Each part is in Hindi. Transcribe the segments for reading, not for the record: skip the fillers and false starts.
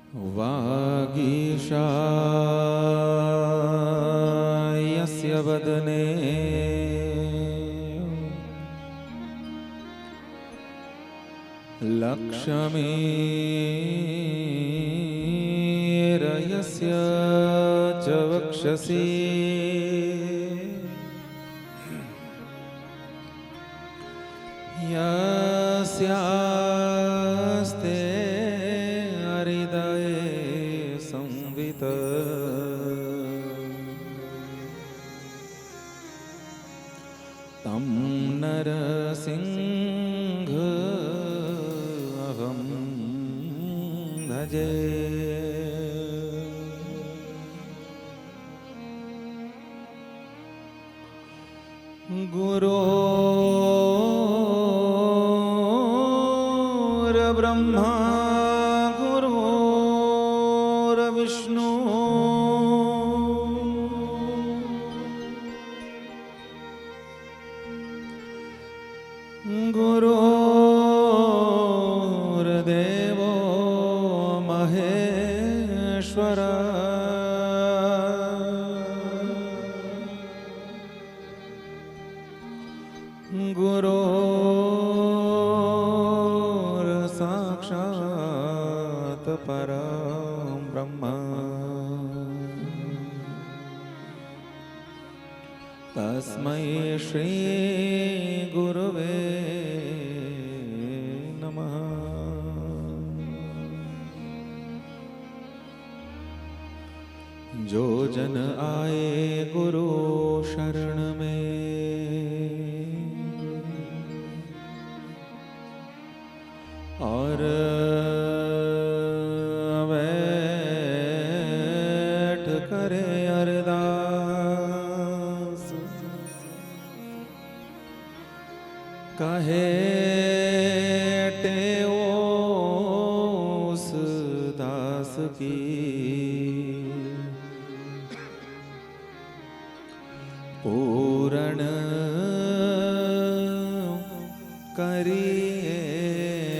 वागीशायस्य वदने लक्ष्मीर्यस्य च वक्षसि यस्यास्ते हृदये संवित् तं नरसिंह अहं भजे। गुरुर्ब्रह्मा गुरुर्विष्णु गुरुर्देवो महेश्वर गुरुर्साक्षात् परं ब्रह्म तस्मै श्री गुरुवे नमः। जो जन आए गुरु शरण में और बैठ करे अरदास कहे टेओ उस दास की पूर्ण करिए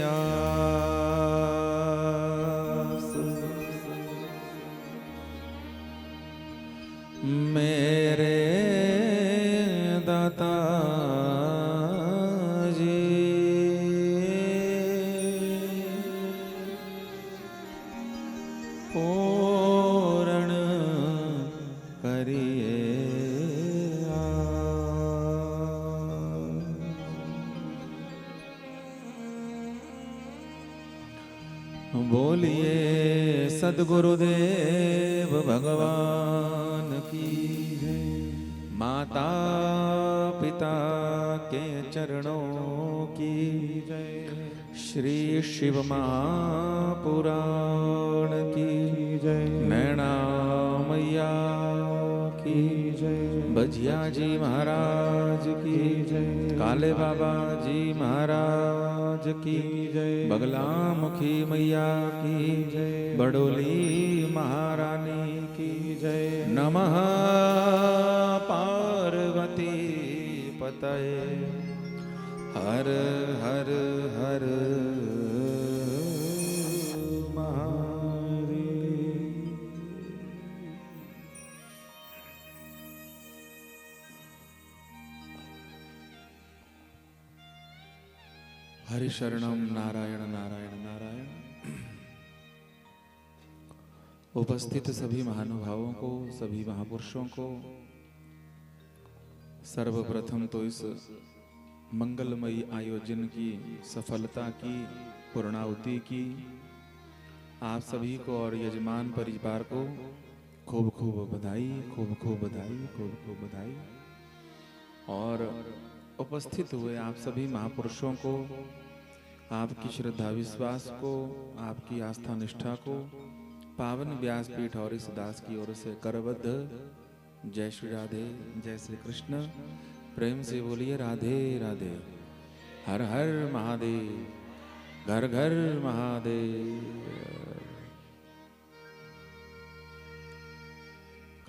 आस। मेरे दाता जी पूर्ण करिए बोलिए सद्गुरुदेव भगवान की जय। माता पिता के चरणों की जय। श्री शिव महापुराण की जय। नैना मैया की जय। बजिया जी महाराज की जय। काले बाबा जी महाराज की जय। बगलामुखी मैया की जय। बड़ोली महारानी की जय। नमः पार्वती पतये हर हर हर हरि शरणम नारायण नारायण नारायण। उपस्थित सभी महानुभावों को, सभी महापुरुषों को सर्वप्रथम तो इस मंगलमयी आयोजन की सफलता की, पूर्णाहुति की आप सभी को और यजमान परिवार को खूब खूब बधाई, खूब खूब बधाई, खूब खूब बधाई। और उपस्थित हुए आप सभी महापुरुषों को, आपकी श्रद्धा विश्वास को, आपकी आस्था निष्ठा को पावन व्यासपीठ और इस दास की ओर से करबद्ध जय श्री राधे, जय श्री कृष्ण। प्रेम से बोलिए राधे राधे। हर हर महादेव, घर घर महादेव।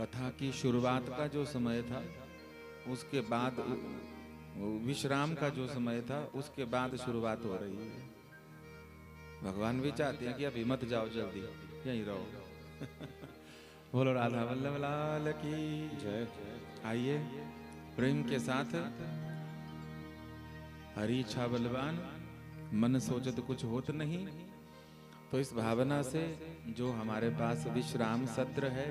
कथा की शुरुआत का जो समय था, उसके बाद विश्राम का जो समय था, उसके बाद शुरुआत हो रही है। भगवान भी चाहते हैं कि अभी मत जाओ जल्दी, यहीं रहो। बोलो राधा वल्लभ लाल की जय। आइए प्रेम के साथ हरी इच्छा बलवान, मन सोचत कुछ होत नहीं। तो इस भावना से जो हमारे पास विश्राम सत्र है,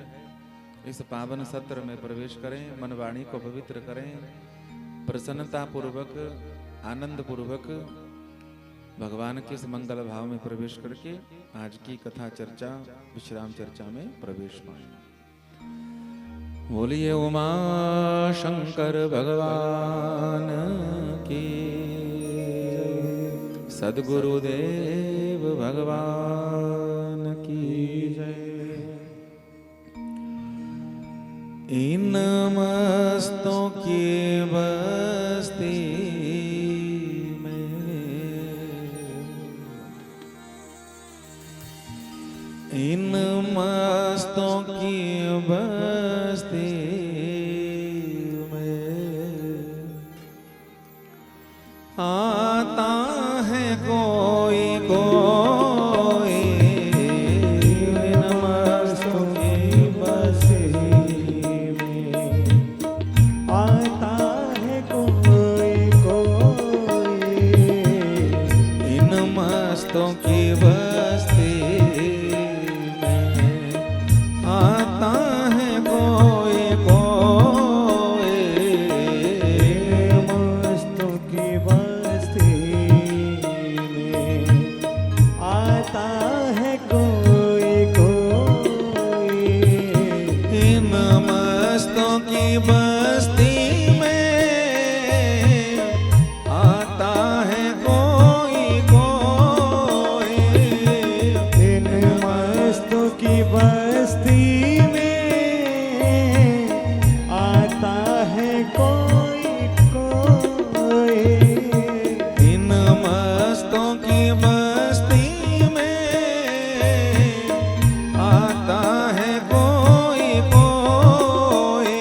इस पावन सत्र में प्रवेश करें, मन वाणी को पवित्र करें, प्रसन्नता पूर्वक आनंद पूर्वक भगवान के इस मंगल भाव में प्रवेश करके आज की कथा चर्चा विश्राम चर्चा में प्रवेश पाएं। बोलिए उमा शंकर भगवान की, सद्गुरुदेव भगवान की जय। इन मस्तों की बस्ती में, इन मस्तों की बस्ती में आता है कोई कोई, इन मस्तों की बस्ती में आता है कोई कोई, इन मस्तों की बस्ती में आता है कोई कोई, मस्तों की बस्ती में आता है कोई कोई, इन मस्तों की बस्ती में आता है कोई कोई, इन मस्तों की बस्ती में आता है कोई कोई, इन मस्तों की बस्ती में आता है कोई कोई,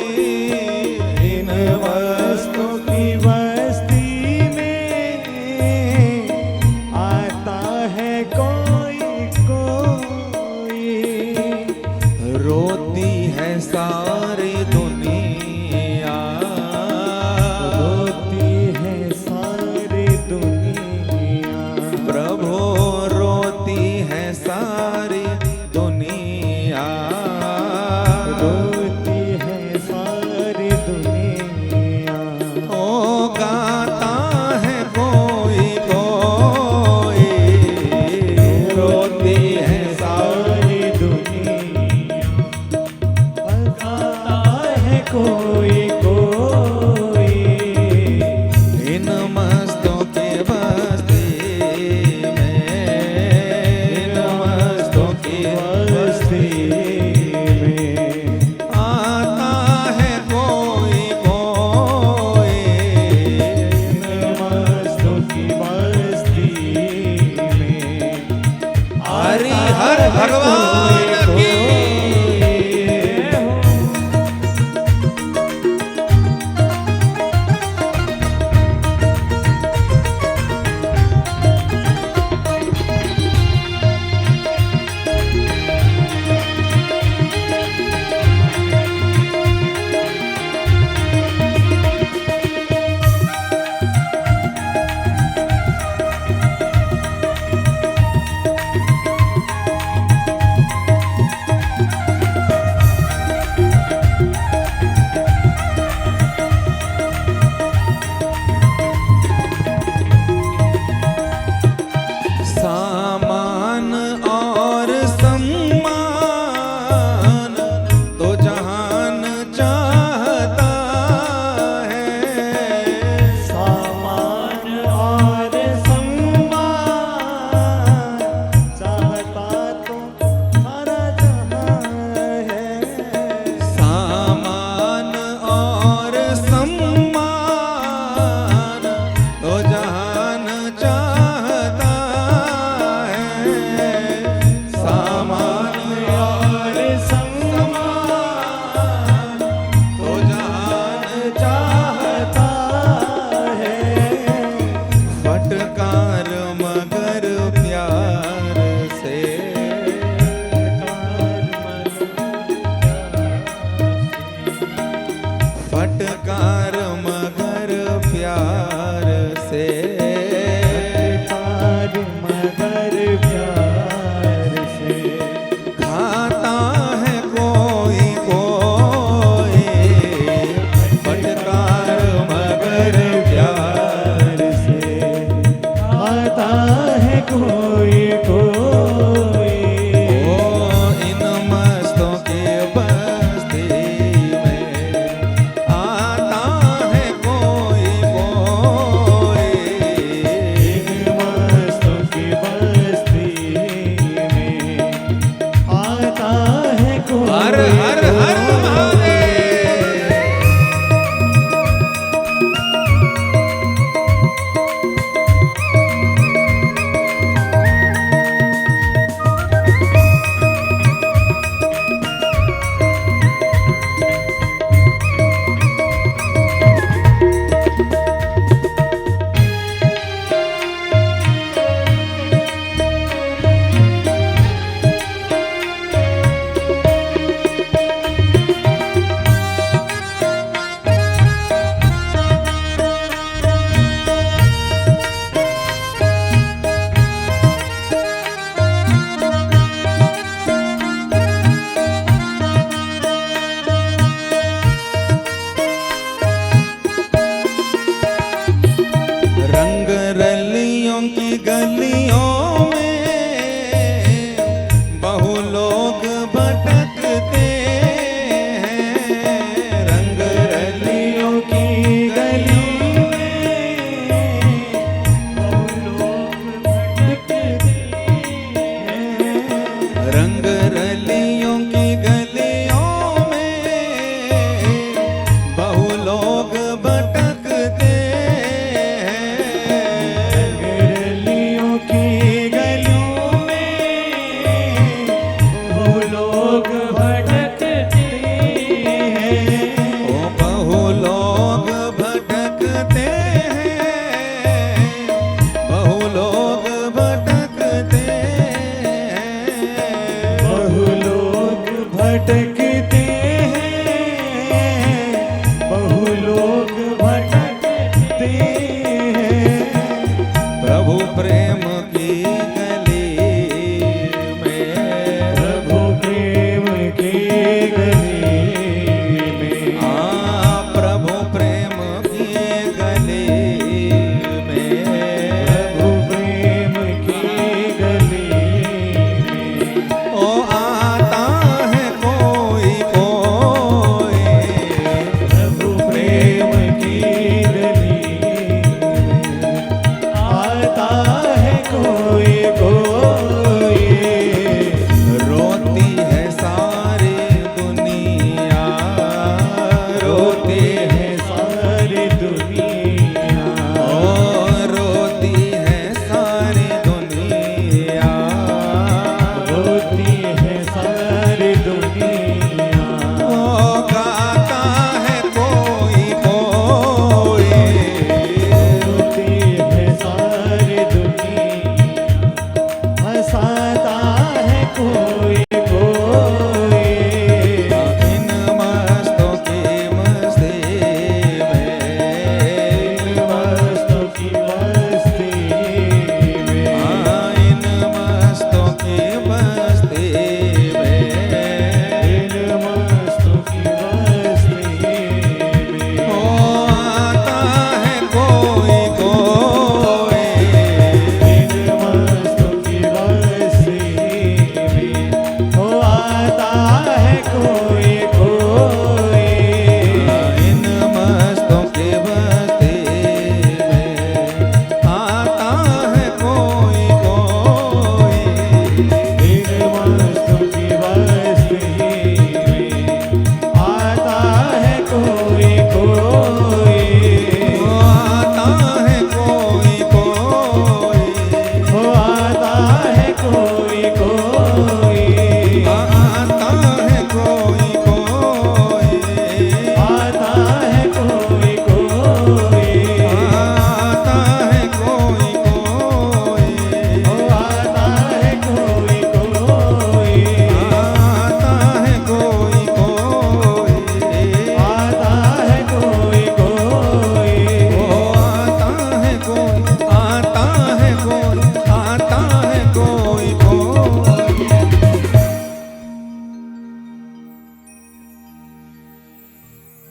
फटकार मगर प्यार से, फटकार मगर प्यार से, खाता है कोई कोई फटकार मगर प्यार से, आता है कोई कोई। ओ इन मस्तों की बस्ती में आता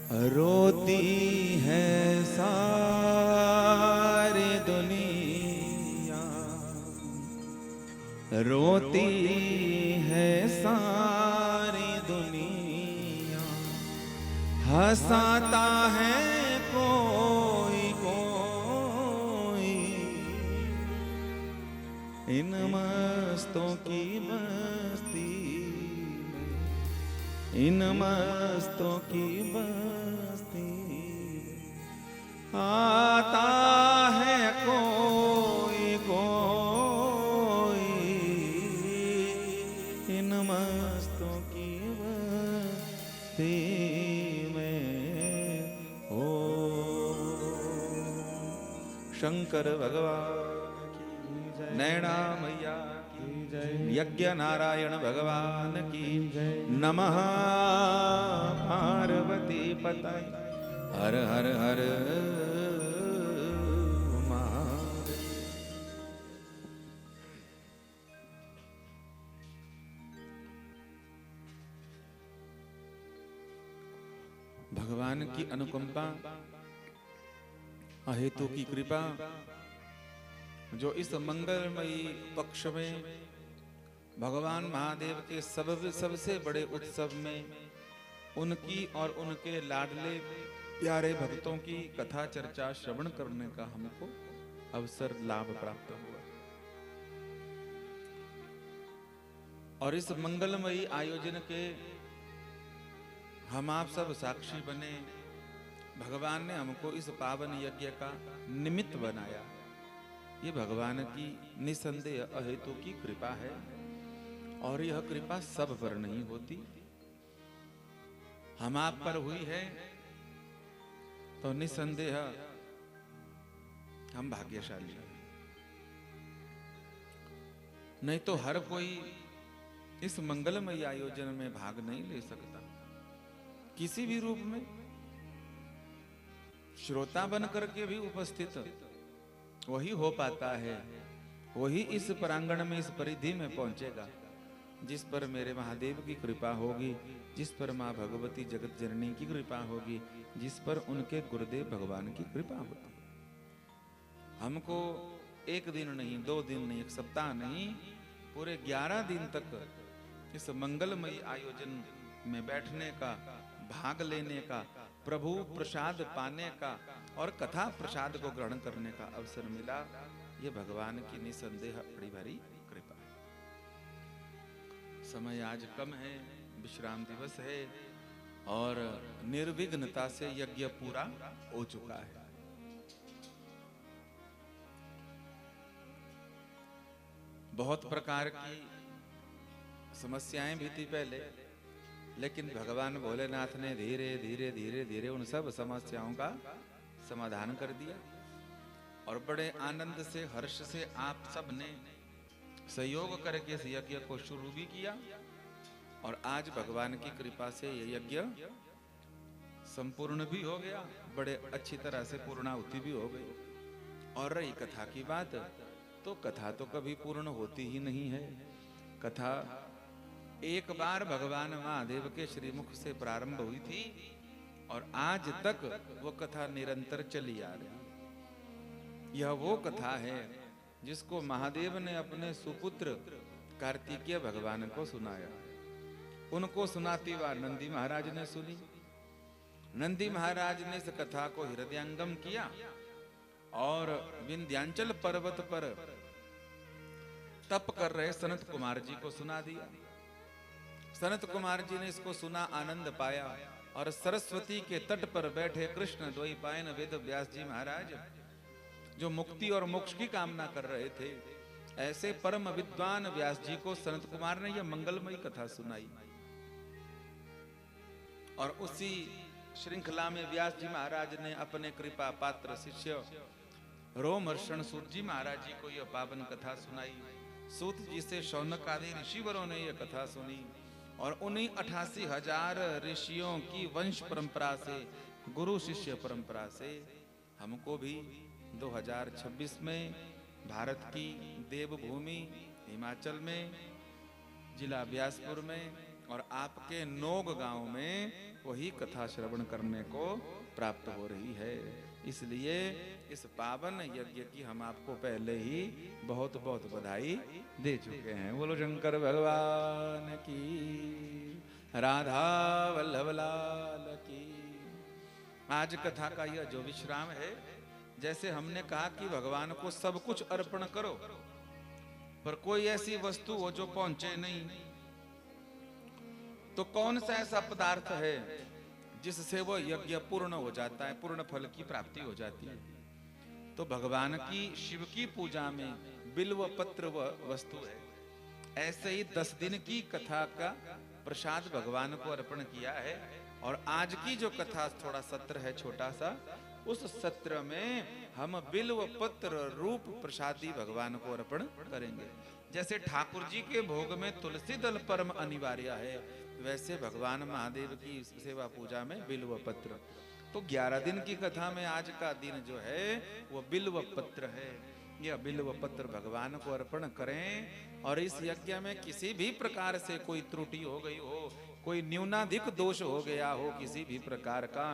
रोती है सारी दुनिया, रोती है सारी दुनिया, हंसाता है कोई कोई, इन मस्तों की मस्ती में, इन मस्तों की बस्ती आता है कोई कोई, इन मस्तों की बस्ती में। ओ शंकर भगवान की जय, नैना मैया की जय, यज्ञ नारायण भगवान की जय, नमः पार्वती पतये, हर हर हर महादेव। भगवान की अनुकंपा, अहेतु की कृपा, जो इस मंगलमयी पक्ष में भगवान महादेव के सबसे बड़े उत्सव में उनकी और उनके लाडले प्यारे भक्तों की कथा चर्चा श्रवण करने का हमको अवसर लाभ प्राप्त हुआ। और इस मंगलमयी आयोजन के हम आप सब साक्षी बने। भगवान ने हमको इस पावन यज्ञ का निमित्त बनाया। ये भगवान की निसंदेह अहेतु की कृपा है, और यह कृपा सब पर नहीं होती। हम आप पर हुई है तो निसंदेह हम भाग्यशाली हैं। नहीं तो हर कोई इस मंगलमय आयोजन में भाग नहीं ले सकता। किसी भी रूप में श्रोता बन करके भी उपस्थित वही हो पाता है, वही इस प्रांगण में, इस परिधि में पहुंचेगा जिस पर मेरे महादेव की कृपा होगी, जिस पर माँ भगवती जगत जननी की कृपा होगी, जिस पर उनके गुरुदेव भगवान की कृपा होगी। हमको एक दिन नहीं, 2 दिन नहीं, 1 सप्ताह नहीं, पूरे 11 दिन तक इस मंगलमयी आयोजन में बैठने का, भाग लेने का, प्रभु प्रसाद पाने का और कथा प्रसाद को ग्रहण करने का अवसर मिला। ये भगवान की निसंदेह बड़ी भारी कृपा है। समय आज कम है, विश्राम दिवस है और निर्विघ्नता से यज्ञ पूरा हो चुका है। बहुत प्रकार की समस्याएं भी थी पहले, लेकिन भगवान भोलेनाथ ने धीरे धीरे धीरे धीरे उन सब समस्याओं का समाधान कर दिया। और बड़े आनंद से, हर्ष से आप सब ने सहयोग करके इस यज्ञ को शुरू भी किया। और आज भगवान की कृपा से यह यज्ञ संपूर्ण भी हो गया, बड़े अच्छी तरह से पूर्णाहुति भी हो गई। और रही कथा की बात, तो कथा तो कभी पूर्ण होती ही नहीं है। कथा एक बार भगवान महादेव के श्रीमुख से प्रारंभ हुई थी और आज तक वो कथा निरंतर चली आ रही। यह वो कथा है जिसको महादेव ने अपने सुपुत्र कार्तिकेय भगवान को सुनाया। उनको सुनाती हुआ नंदी महाराज ने सुनी। नंदी महाराज ने इस कथा को हृदयंगम किया और विंध्याचल पर्वत पर तप कर रहे सनत कुमार जी को सुना दिया। सनत कुमार जी ने इसको सुना, आनंद पाया और सरस्वती के तट पर बैठे कृष्ण द्वैपायन वेद व्यास जी महाराज, जो मुक्ति और मोक्ष की कामना कर रहे थे, ऐसे परम विद्वान व्यास जी को सनत कुमार ने यह मंगलमयी कथा सुनाई। और उसी श्रृंखला में व्यास जी महाराज ने अपने कृपा पात्र शिष्य रोमहर्षण सूत जी महाराज जी को यह पावन कथा सुनाई। सूत जी से शौनक आदि ऋषिवरों ने यह कथा सुनी और उन्हीं 88,000 ऋषियों की वंश परंपरा से, गुरु शिष्य परंपरा से हमको भी 2026 में भारत की देवभूमि हिमाचल में, जिला ब्यासपुर में और आपके नोग गांव में वही कथा श्रवण करने को प्राप्त हो रही है। इसलिए इस पावन यज्ञ की हम आपको पहले ही बहुत बहुत बधाई दे चुके हैं। बोलो शंकर भगवान की, राधा वल्लभ लाल की। आज कथा का यह जो विश्राम है, जैसे हमने कहा कि भगवान को सब कुछ अर्पण करो, पर कोई ऐसी वस्तु हो जो पहुंचे नहीं, तो कौन सा ऐसा पदार्थ है जिससे वो यज्ञ पूर्ण हो जाता है, पूर्ण फल की प्राप्ति हो जाती है? तो भगवान की, शिव की पूजा में बिल्व पत्र वस्तु है। ऐसे ही 10 दिन की कथा का प्रसाद भगवान को अर्पण किया है। और आज की जो कथा थोड़ा सत्र है छोटा सा, उस सत्र में हम बिल्व पत्र रूप प्रसादी भगवान को अर्पण करेंगे। जैसे ठाकुर जी के भोग में तुलसी दल परम अनिवार्य है, वैसे भगवान महादेव की सेवा पूजा में बिल्व पत्र। तो 11 दिन की कथा में आज का दिन जो है वो बिल्व पत्र है। यह बिल्व पत्र भगवान को अर्पण करें। और इस यज्ञ में किसी भी प्रकार से कोई त्रुटि हो गई हो, कोई न्यूनाधिक दोष हो गया हो, किसी भी प्रकार का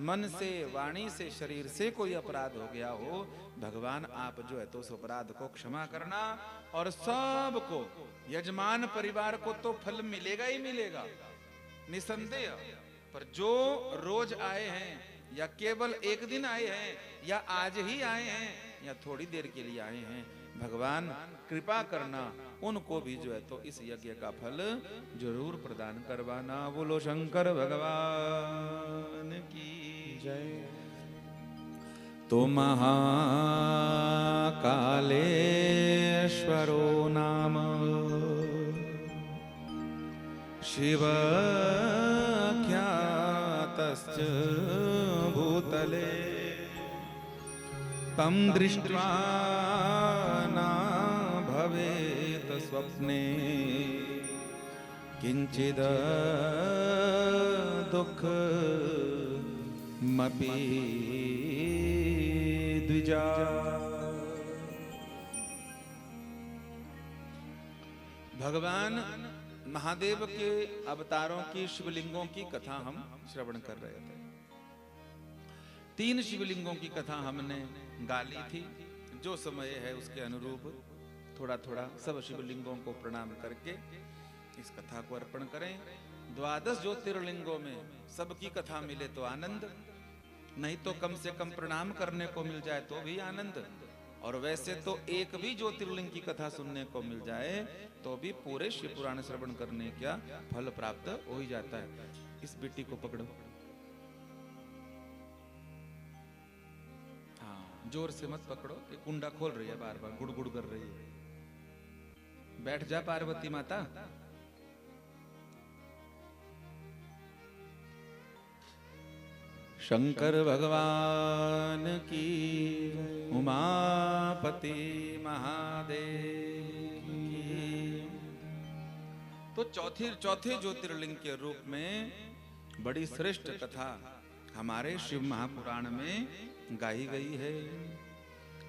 मन से, वाणी से, शरीर से कोई अपराध हो गया हो, भगवान आप जो है तो उस अपराध को क्षमा करना। और सबको, यजमान परिवार को तो फल मिलेगा ही मिलेगा निसंदेह, पर जो रोज आए हैं या केवल एक दिन आए हैं या आज ही आए हैं या थोड़ी देर के लिए आए हैं, भगवान कृपा करना, उनको भी जो है तो इस यज्ञ का फल जरूर प्रदान करवाना। बोलो शंकर भगवान की जय। तो महाकालेश्वरो नाम शिव ख्यातश्च भूतले, तं दृष्ट्वा न भवेत् स्वप्ने किंचिद दुःखमपि द्विजा। भगवान महादेव के अवतारों की, शिवलिंगों की कथा हम श्रवण कर रहे थे। 3 शिवलिंगों की कथा हमने गाली थी। जो समय है उसके अनुरूप थोड़ा थोड़ा सब शिवलिंगों को प्रणाम करके इस कथा को अर्पण करें। 12 ज्योतिर्लिंगों में सबकी कथा मिले तो आनंद, नहीं तो कम से कम प्रणाम करने को मिल जाए तो भी आनंद। और वैसे तो एक भी ज्योतिर्लिंग की कथा सुनने को मिल जाए तो भी पूरे शिव पुराण श्रवण करने का फल प्राप्त हो ही जाता है। इस बेटी को पकड़ो, हाँ जोर से मत पकड़ो, ये कुंडा खोल रही है, बार बार गुड़गुड़ कर रही है। बैठ जा पार्वती माता। शंकर भगवान की, उमापति महादेव की। तो चौथे ज्योतिर्लिंग के रूप में बड़ी श्रेष्ठ कथा हमारे शिव महापुराण में गाई गई है।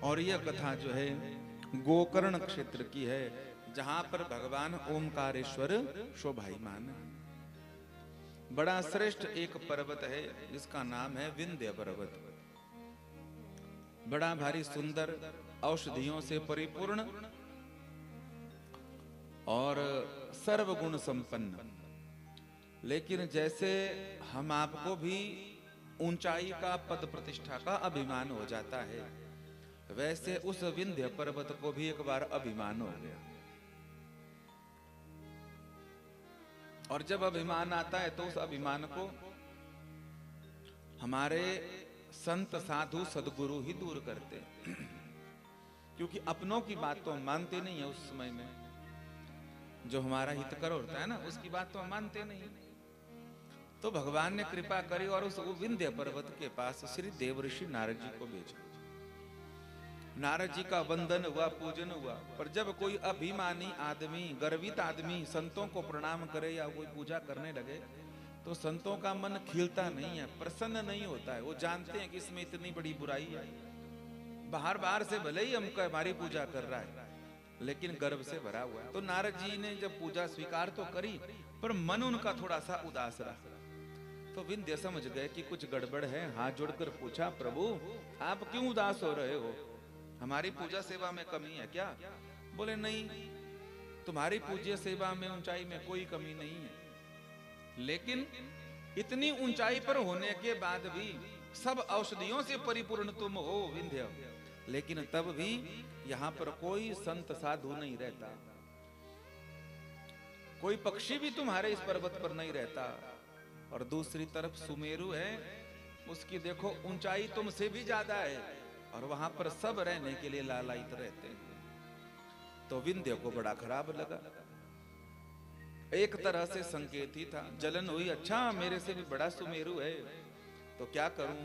और यह कथा जो है गोकर्ण क्षेत्र की है, जहां पर भगवान ओमकारेश्वर शोभायमान है। बड़ा श्रेष्ठ एक पर्वत है जिसका नाम है विंध्य पर्वत। बड़ा भारी सुंदर, औषधियों से परिपूर्ण और सर्वगुण संपन्न। लेकिन जैसे हम आपको भी ऊंचाई का, पद प्रतिष्ठा का अभिमान हो जाता है, वैसे उस विंध्य पर्वत को भी एक बार अभिमान हो गया। और जब अभिमान आता है तो उस अभिमान को हमारे संत, साधु, सदगुरु ही दूर करते हैं। क्योंकि अपनों की बात तो हम मानते नहीं है। उस समय में जो हमारा हितकर होता है ना, उसकी बात तो हम मानते नहीं। तो भगवान ने कृपा करी और उस विंध्य पर्वत के पास श्री देवर्षि नारद जी को भेजा। नारद जी का वंदन हुआ, पूजन हुआ। पर जब कोई अभिमानी आदमी, गर्वित आदमी संतों को प्रणाम करे या कोई पूजा करने लगे तो संतों का मन खिलता नहीं है, प्रसन्न नहीं होता है। वो जानते हैं कि इसमें इतनी बड़ी बुराई है। बाहर बाहर से भले ही हमको हमारी पूजा कर रहा है, लेकिन गर्व से भरा हुआ है। तो नारद जी ने जब पूजा स्वीकार तो करी, पर मन उनका थोड़ा सा उदास रहा। तो विंध्य समझ गए कि कुछ गड़बड़ है। हाथ जोड़कर पूछा, प्रभु आप क्यों उदास हो रहे हो? हमारी पूजा सेवा में कमी है क्या? बोले नहीं, तुम्हारी पूज्य सेवा में ऊंचाई में कोई कमी नहीं है, लेकिन इतनी ऊंचाई पर होने के बाद भी सब औषधियों से परिपूर्ण तुम हो विंध्य, लेकिन तब भी यहाँ पर कोई संत साधु नहीं रहता, कोई पक्षी भी तुम्हारे इस पर्वत पर नहीं रहता। और दूसरी तरफ सुमेरु है, उसकी देखो ऊंचाई तुमसे भी ज्यादा है, और वहां पर सब रहने के लिए लालायित रहते हैं। तो विंध्य को बड़ा खराब लगा, एक तरह से संकेत ही था, जलन हुई, अच्छा मेरे से भी बड़ा सुमेरु है, तो क्या करूं?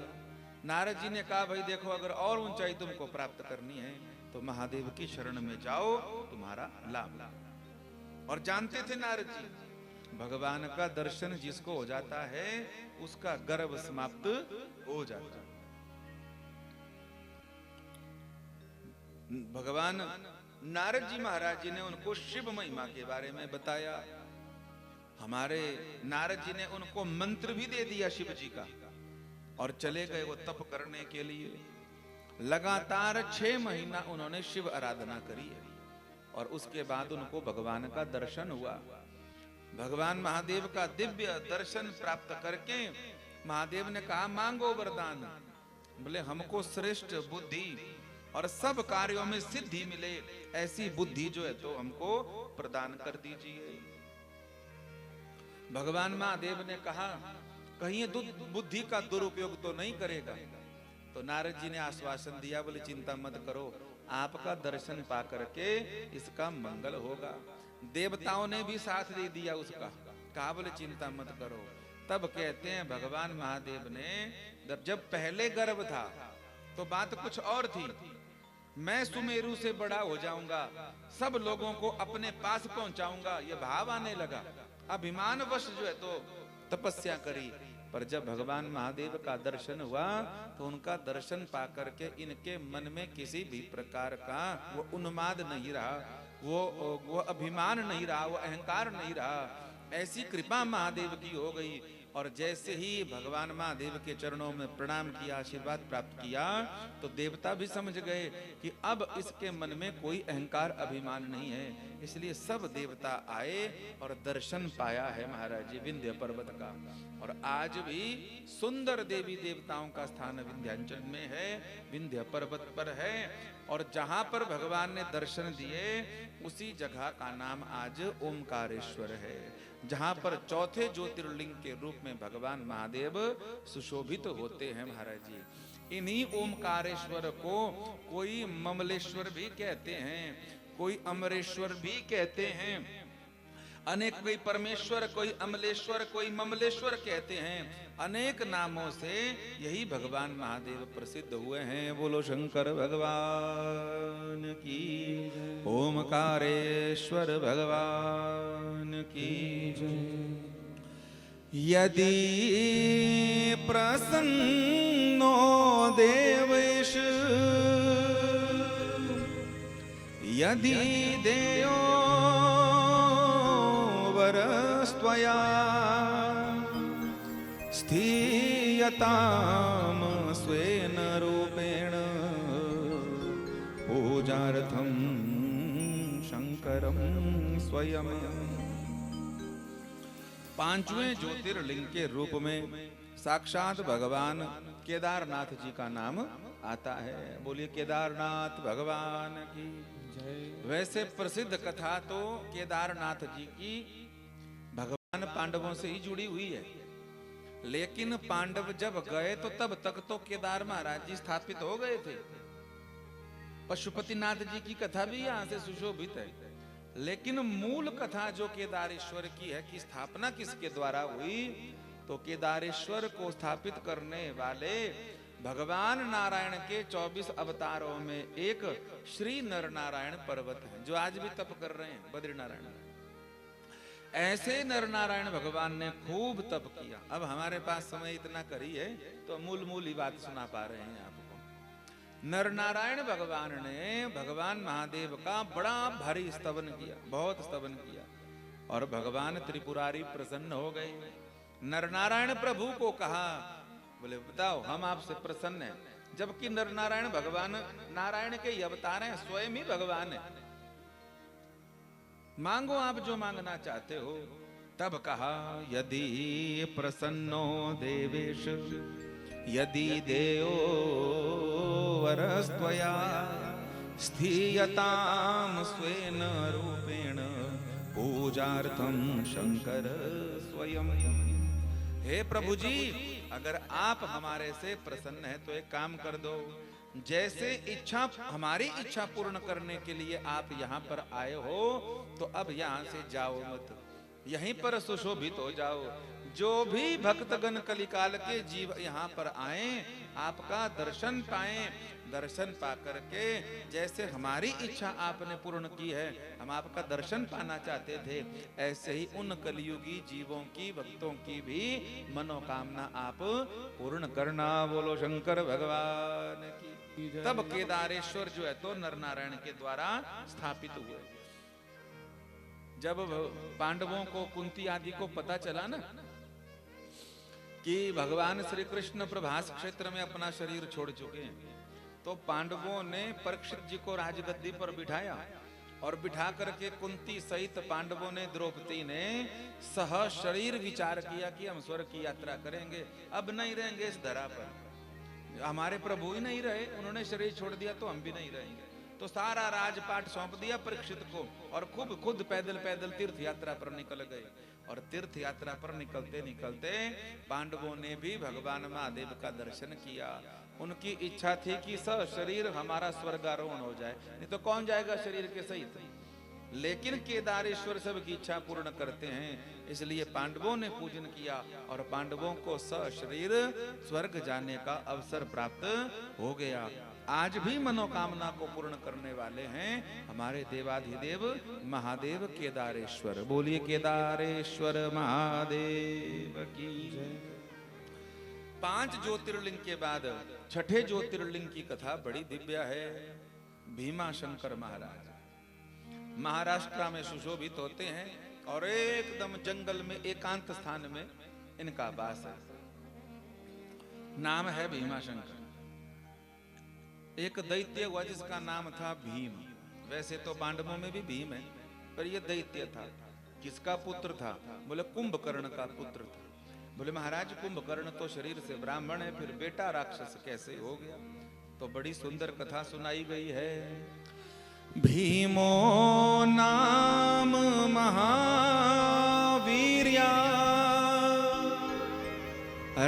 नारद जी ने कहा, भाई देखो अगर और ऊंचाई तुमको प्राप्त करनी है तो महादेव की शरण में जाओ, तुम्हारा लाभ। और जानते थे नारद जी, भगवान का दर्शन जिसको हो जाता है उसका गर्व समाप्त हो जाता है। भगवान नारद जी महाराज जी ने उनको शिव महिमा के बारे में बताया। हमारे नारद जी ने उनको मंत्र भी दे दिया शिव जी का, और चले गए वो तप करने के लिए। लगातार 6 महीना उन्होंने शिव आराधना करी है, और उसके बाद उनको भगवान का दर्शन हुआ। भगवान महादेव का दिव्य दर्शन प्राप्त करके महादेव ने कहा, मांगो वरदान। बोले हमको श्रेष्ठ बुद्धि और सब कार्यों में सिद्धि मिले, ऐसी बुद्धि जो है तो हमको प्रदान कर दीजिए। भगवान महादेव ने कहा, कहीं ये बुद्धि का दुरुपयोग तो नहीं करेगा? तो नारद जी ने आश्वासन दिया, बोले चिंता मत करो, आपका दर्शन पा करके इसका मंगल होगा। देवताओं ने भी साथ दे दिया उसका, कहा बोले चिंता मत करो। तब कहते हैं भगवान महादेव ने, जब पहले गर्भ था तो बात कुछ और थी, मैं सुमेरु से बड़ा हो जाऊंगा, सब लोगों को अपने पास पहुंचाऊंगा, ये भाव आने लगा। अभिमान वश जो है तो तपस्या करी, पर जब भगवान महादेव का दर्शन हुआ तो उनका दर्शन पाकर के इनके मन में किसी भी प्रकार का वो उन्माद नहीं रहा, वो अभिमान नहीं रहा, वो अहंकार नहीं रहा। ऐसी कृपा महादेव की हो गई। और जैसे ही भगवान महादेव के चरणों में प्रणाम किया, आशीर्वाद प्राप्त किया, तो देवता भी समझ गए कि अब इसके मन में कोई अहंकार अभिमान नहीं है, इसलिए सब देवता आए और दर्शन पाया है महाराज जी विंध्य पर्वत का। और आज भी सुंदर देवी देवताओं का स्थान विंध्याचल में है, विंध्य पर्वत पर है। और जहां पर भगवान ने दर्शन दिए उसी जगह का नाम आज ओमकारेश्वर है, जहां पर चौथे ज्योतिर्लिंग के रूप में भगवान महादेव सुशोभित होते हैं महाराज जी। इन्हीं ओमकारेश्वर को कोई ममलेश्वर भी कहते हैं, कोई अमरेश्वर भी कहते हैं, अनेक, कोई परमेश्वर, कोई अमलेश्वर, कोई ममलेश्वर कहते हैं। अनेक नामों से यही भगवान महादेव प्रसिद्ध हुए हैं। बोलो शंकर भगवान की, ओमकारेश्वर भगवान की। यदि प्रसन्नो देवेश, यदि देयो वरस्त्वया, स्थीयताम स्वेन रूपेण पूजार्थम शंकरम स्वयं। पांचवें ज्योतिर्लिंग के रूप में साक्षात भगवान केदारनाथ जी का नाम आता है। बोलिए केदारनाथ भगवान की जय। वैसे प्रसिद्ध कथा तो केदारनाथ जी की भगवान पांडवों से ही जुड़ी हुई है, लेकिन पांडव जब गए तो तब तक तो केदार महाराज जी स्थापित हो गए थे। पशुपतिनाथ जी की कथा भी यहाँ से सुशोभित है, लेकिन मूल कथा जो केदारेश्वर की है कि स्थापना किसके द्वारा हुई, तो केदारेश्वर को स्थापित करने वाले भगवान नारायण के 24 अवतारों में एक श्री नर नारायण पर्वत है, जो आज भी तप कर रहे हैं, बद्री नारायण। ऐसे नर नारायण भगवान ने खूब तप किया। अब हमारे पास समय इतना करी है तो मूल ही बात सुना पा रहे हैं आपको। नर नारायण भगवान ने भगवान महादेव का बड़ा भारी स्तवन किया, बहुत स्तवन किया, और भगवान त्रिपुरारी प्रसन्न हो गए। नरनारायण प्रभु को कहा, बोले बताओ हम आपसे प्रसन्न हैं, जबकि नरनारायण भगवान नारायण के अवतार हैं, स्वयं ही भगवान है। मांगो आप जो मांगना चाहते हो। तब कहा, यदि प्रसन्नो देवेश यदि देयो वरस्त्वया स्थीयताम स्वेन रूपेण पूजार्थम शंकर स्वयं। हे प्रभु जी, अगर आप हमारे से प्रसन्न हैं तो एक काम कर दो, जैसे इच्छा हमारी इच्छा पूर्ण करने के लिए आप यहाँ पर आए हो, तो अब यहाँ से जाओ मत, यहीं पर सुशोभित हो जाओ। जो भी भक्तगण कलिकाल के जीव यहाँ पर आए, आपका दर्शन पाएं, दर्शन पा करके जैसे हमारी इच्छा आपने पूर्ण की है, हम आपका दर्शन पाना चाहते थे, ऐसे ही उन कलियुगी जीवों की, भक्तों की भी मनोकामना आप पूर्ण करना। बोलो शंकर भगवान की। तब केदारेश्वर जो है तो नरनारायण के द्वारा स्थापित हुए। जब पांडवों को, कुंती आदि को पता चला ना कि भगवान श्री कृष्ण प्रभास क्षेत्र में अपना शरीर छोड़ चुके हैं, तो पांडवों ने परीक्षित जी को राजगद्दी पर बिठाया और बिठा करके कुंती सहित पांडवों ने, द्रौपदी ने सह शरीर विचार किया कि हम स्वर्ग की यात्रा करेंगे, अब नहीं रहेंगे इस धरा पर, हमारे प्रभु ही नहीं रहे, उन्होंने शरीर छोड़ दिया तो हम भी नहीं रहेंगे। तो सारा राजपाट सौंप दिया परीक्षित को और खुद पैदल पैदल तीर्थ यात्रा पर निकल गए। और तीर्थ यात्रा पर निकलते निकलते पांडवों ने भी भगवान महादेव का दर्शन किया। उनकी इच्छा थी कि शरीर हमारा स्वर्गारोहण हो जाए, नहीं तो कौन जाएगा शरीर के सहित। लेकिन केदारेश्वर सबकी इच्छा पूर्ण करते हैं, इसलिए पांडवों ने पूजन किया और पांडवों को सशरीर स्वर्ग जाने का अवसर प्राप्त हो गया। आज भी मनोकामना को पूर्ण करने वाले हैं हमारे देवाधिदेव महादेव केदारेश्वर। बोलिए केदारेश्वर महादेव की जय। 5 ज्योतिर्लिंग के बाद छठे ज्योतिर्लिंग की कथा बड़ी दिव्य है। भीमाशंकर महाराज महाराष्ट्र में सुशोभित होते हैं और एकदम जंगल में एकांत स्थान में इनका वास है। नाम है भीमाशंकर। एक दैत्य हुआ जिसका नाम था भीम। वैसे तो पांडवों में भी भीम है, पर यह दैत्य था। किसका पुत्र था? बोले कुंभकर्ण का पुत्र था। बोले महाराज कुंभकर्ण तो शरीर से ब्राह्मण है, फिर बेटा राक्षस कैसे हो गया? तो बड़ी सुंदर कथा सुनाई गई है। भीमो नाम महावीर्या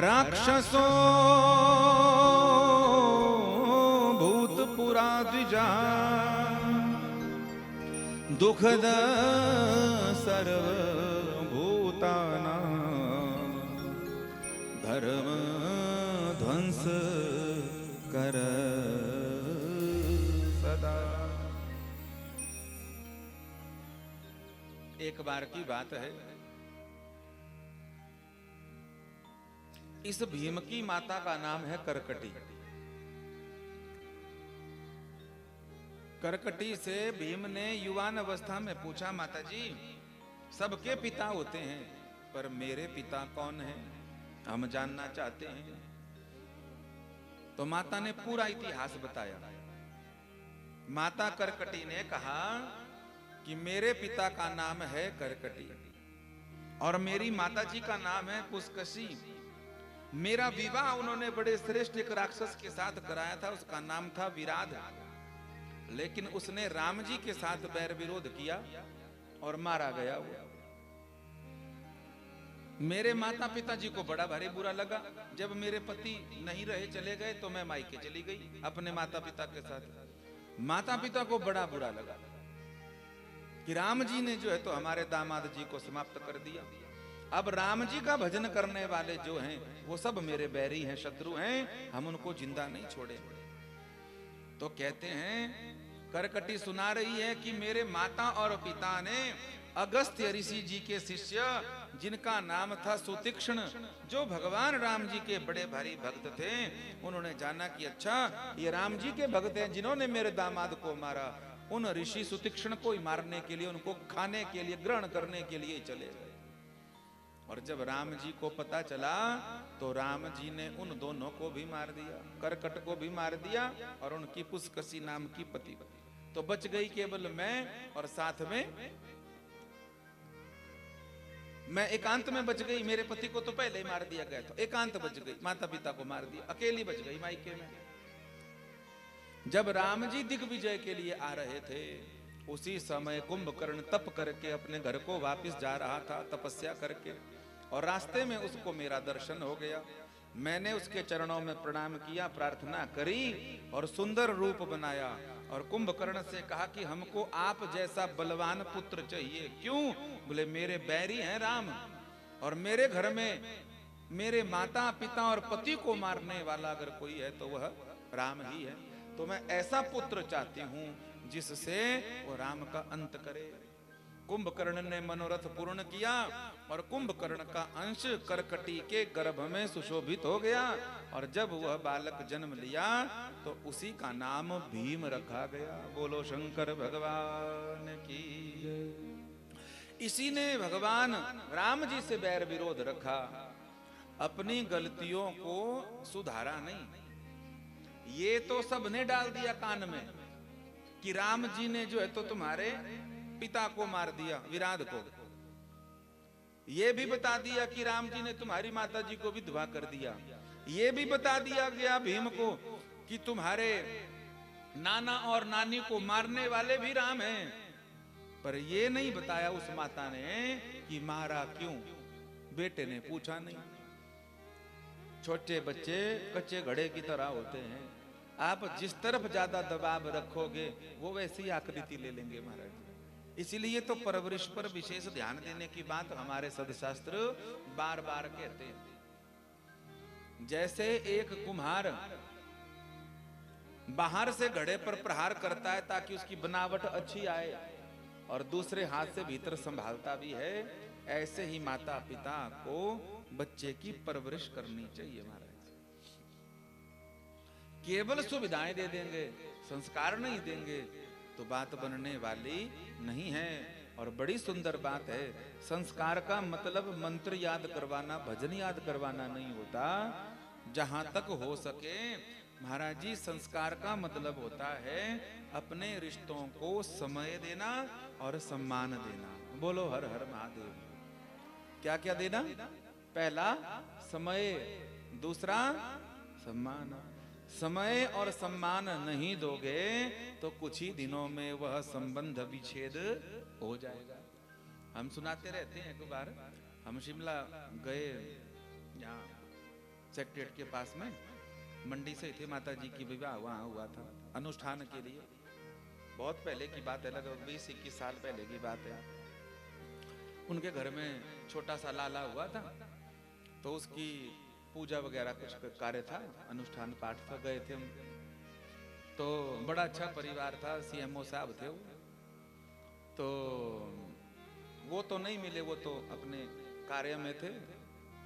राक्षसो भूतपुरा द्विजा दुखद सर्वभूतानां धर्म ध्वंस कर सदा। एक बार की बात है, इस भीम की माता का नाम है करकटी। करकटी से भीम ने युवान अवस्था में पूछा, माता जी सबके पिता होते हैं, पर मेरे पिता कौन हैं? हम जानना चाहते हैं। तो माता ने पूरा इतिहास बताया। माता करकटी ने कहा कि मेरे पिता का नाम है करकटी और मेरी माता जी का नाम है पुष्कशी। मेरा विवाह उन्होंने बड़े श्रेष्ठ एक राक्षस के साथ कराया था, उसका नाम था विराध। लेकिन उसने राम जी के साथ बैर विरोध किया और मारा गया। मेरे माता पिता जी को बड़ा भारी बुरा लगा। जब मेरे पति नहीं रहे, चले गए, तो मैं मायके चली गई अपने माता पिता के साथ। माता पिता को बड़ा बुरा लगा कि राम जी ने जो है तो हमारे दामाद जी को समाप्त कर दिया। अब राम जी का भजन करने वाले जो हैं वो सब मेरे बैरी हैं, शत्रु हैं, हम उनको जिंदा नहीं छोड़ेंगे। तो कहते हैं, करकटी सुना रही है कि मेरे माता और पिता ने अगस्त्य ऋषि जी के शिष्य, जिनका नाम था सुतीक्ष्ण, जो भगवान राम जी के बड़े भारी भक्त थे, उन्होंने जाना कि अच्छा ये राम जी के भक्त हैं जिन्होंने मेरे दामाद को मारा। उन ऋषि सुतीक्ष्ण को ही मारने के लिए, उनको खाने के लिए, ग्रहण करने के लिए चले गए। और जब राम जी को पता चला तो राम जी ने उन दोनों को भी मार दिया, करकट को भी मार दिया और उनकी पुष्कसी नाम की पति को। तो बच गई केवल मैं, और साथ में मैं एकांत में बच गई। मेरे पति को तो पहले ही मार दिया गया था, एकांत बच गई, माता पिता को मार दिया, अकेली बच गई मायके में। जब राम जी दिग्विजय के लिए आ रहे थे, उसी समय कुंभकर्ण तप करके अपने घर को वापस जा रहा था, तपस्या करके, और रास्ते में उसको मेरा दर्शन हो गया। मैंने उसके चरणों में प्रणाम किया, प्रार्थना करी और सुंदर रूप बनाया, और कुंभकर्ण से कहा कि हमको आप जैसा बलवान पुत्र चाहिए। क्यों? बोले मेरे बैरी हैं राम, और मेरे घर में मेरे माता पिता और पति को मारने वाला अगर कोई है तो वह राम ही है। तो मैं ऐसा पुत्र चाहती हूं जिससे वो राम का अंत करे। कुंभकर्ण ने मनोरथ पूर्ण किया और कुंभकर्ण का अंश करकटी के गर्भ में सुशोभित हो गया, और जब वह बालक जन्म लिया तो उसी का नाम भीम रखा गया। बोलो शंकर भगवान की। इसी ने भगवान राम जी से बैर विरोध रखा, अपनी गलतियों को सुधारा नहीं। ये तो सबने डाल दिया कान में कि राम जी ने जो है तो तुम्हारे पिता को मार दिया, विराट को। ये भी बता दिया कि राम जी ने तुम्हारी माता जी को विधवा कर दिया। ये भी बता दिया गया भीम को कि तुम्हारे नाना और नानी को मारने वाले भी राम हैं। पर ये नहीं बताया उस माता ने कि मारा क्यों। बेटे ने पूछा नहीं। छोटे बच्चे कच्चे घड़े की तरह होते हैं, आप जिस तरफ ज्यादा दबाव रखोगे वो वैसी आकृति ले लेंगे महाराज। इसीलिए तो परवरिश पर विशेष ध्यान देने की बात हमारे सदशास्त्र बार बार कहते हैं। जैसे एक कुम्हार बाहर से घड़े पर प्रहार करता है ताकि उसकी बनावट अच्छी आए, और दूसरे हाथ से भीतर संभालता भी है, ऐसे ही माता पिता को बच्चे की परवरिश करनी चाहिए महाराज। केवल सुविधाएं दे देंगे, संस्कार नहीं देंगे तो बात बनने वाली नहीं है। और बड़ी सुंदर बात है, संस्कार का मतलब मंत्र याद करवाना, भजन याद करवाना नहीं होता। जहां तक हो सके महाराज जी, संस्कार का मतलब होता है अपने रिश्तों को समय देना और सम्मान देना। बोलो हर हर महादेव। क्या क्या देना? पहला समय, दूसरा सम्मान। समय और सम्मान नहीं दोगे तो कुछ ही दिनों में वह संबंध विच्छेद हो जाएगा। हम सुनाते रहते हैं, एक बार हम शिमला गए, यहाँ सेक्रेटरीट के पास में मंडी से थे, माता जी की विवाह वहाँ हुआ था अनुष्ठान के लिए। बहुत पहले की बात है, लगभग 20-21 साल पहले की बात है। उनके घर में छोटा सा लाला हुआ था, तो उसकी पूजा वगैरह कुछ कार्य था, अनुष्ठान पाठ था, गए थे हम। तो बड़ा अच्छा परिवार था, सीएमओ साहब थे वो। तो वो तो नहीं मिले, वो तो अपने कार्य में थे,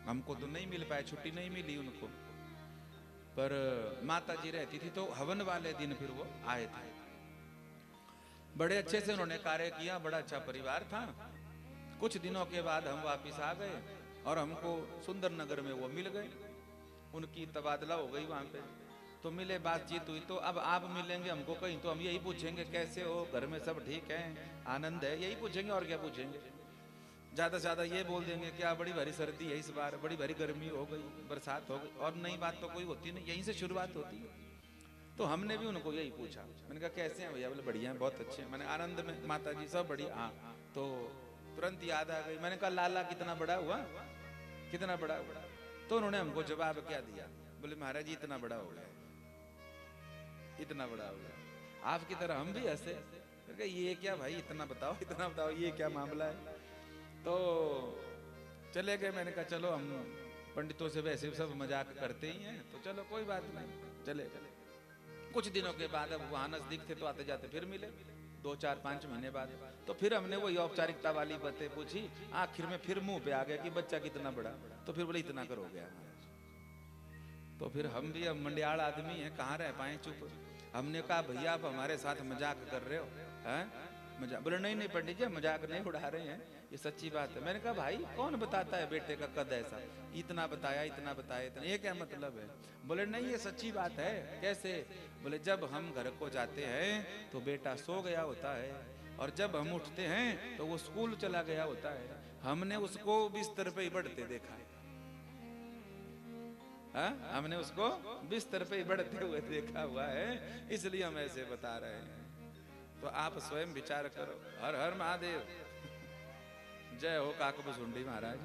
हमको तो नहीं मिल पाए, छुट्टी नहीं मिली उनको। पर माता जी रहती थी, तो हवन वाले दिन फिर वो आए थे। बड़े अच्छे से उन्होंने कार्य किया, बड़ा अच्छा परिवार था। कुछ दिनों के बाद हम वापिस आ गए और हमको सुंदर नगर में वो मिल गए, उनकी तबादला हो गई वहां पे। तो मिले, बातचीत हुई, तो अब आप मिलेंगे हमको कहीं तो हम यही पूछेंगे कैसे हो, घर में सब ठीक है, आनंद है, यही पूछेंगे और क्या पूछेंगे। ज्यादा से ज्यादा ये बोल देंगे क्या बड़ी भारी सर्दी है इस बार, बड़ी भारी गर्मी हो गई, बरसात हो गई, और नई बात तो कोई होती नहीं, यहीं से शुरुआत होती है। तो हमने भी उनको यही पूछा। मैंने कहा कैसे हैं भैया? बोले बढ़िया हैं, बहुत अच्छे हैं। मैंने आनंद में, माता जी सब बढ़िया। हाँ, तो तुरंत याद आ गई। मैंने कहा लाला कितना बड़ा हुआ, कितना बड़ा हुआ? तो उन्होंने हमको जवाब क्या दिया? बोले महाराज जी इतना बड़ा हो गया, इतना बड़ा हो गया। आपकी तरह हम भी हंसे, ये क्या भाई, इतना बताओ, इतना बताओ, ये क्या मामला है? तो चले गए। मैंने कहा चलो, हम पंडितों से वैसे सब मजाक करते ही हैं, तो चलो कोई बात नहीं, चले। कुछ दिनों के बाद, अब वहां नजदीक थे तो आते जाते फिर मिले, 2-4-5 महीने बाद। तो फिर हमने वही औपचारिकता वाली बातें पूछी। आखिर में फिर मुंह पे आ गया कि बच्चा कितना बड़ा, तो फिर बोले इतना कर हो गया। तो फिर हम भी अब मंडियाल आदमी हैं, कहाँ रह पाए चुप। हमने कहा भैया आप हमारे साथ मजाक कर रहे हो हैं? मजाक। बोले नहीं नहीं पंडित जी मजाक नहीं उड़ा रहे हैं, ये सच्ची बात है। मैंने कहा भाई कौन बताता है बेटे का कद ऐसा, इतना बताया इतना बताया इतना, ये क्या मतलब है? बोले नहीं ये सच्ची बात है। कैसे? बोले जब हम घर को जाते हैं तो बेटा सो गया होता है, और जब हम उठते हैं तो वो स्कूल चला गया होता है। हमने उसको बिस्तर पे ही बढ़ते देखा है। हमने उसको बिस्तर पे ही बढ़ते हुए देखा हुआ है, इसलिए हम ऐसे बता रहे हैं। तो आप स्वयं विचार करो। हर हर महादेव। जय हो काकभुसुंडी महाराज।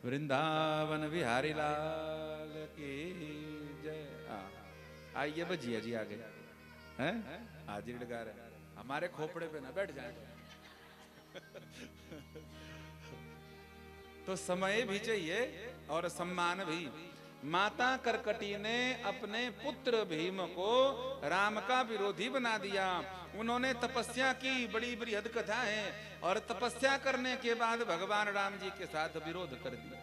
वृंदावन बिहारी लाल की जय। आइए बजिया जी आगे हैं, हाजिर लगा रहे। हमारे खोपड़े पे ना बैठ जाए। तो समय भी चाहिए और सम्मान भी। माता करकटी ने अपने पुत्र भीम को राम का विरोधी बना दिया। उन्होंने तपस्या की, बड़ी बृहद कथा है, और तपस्या करने के बाद भगवान राम जी के साथ विरोध कर दिया।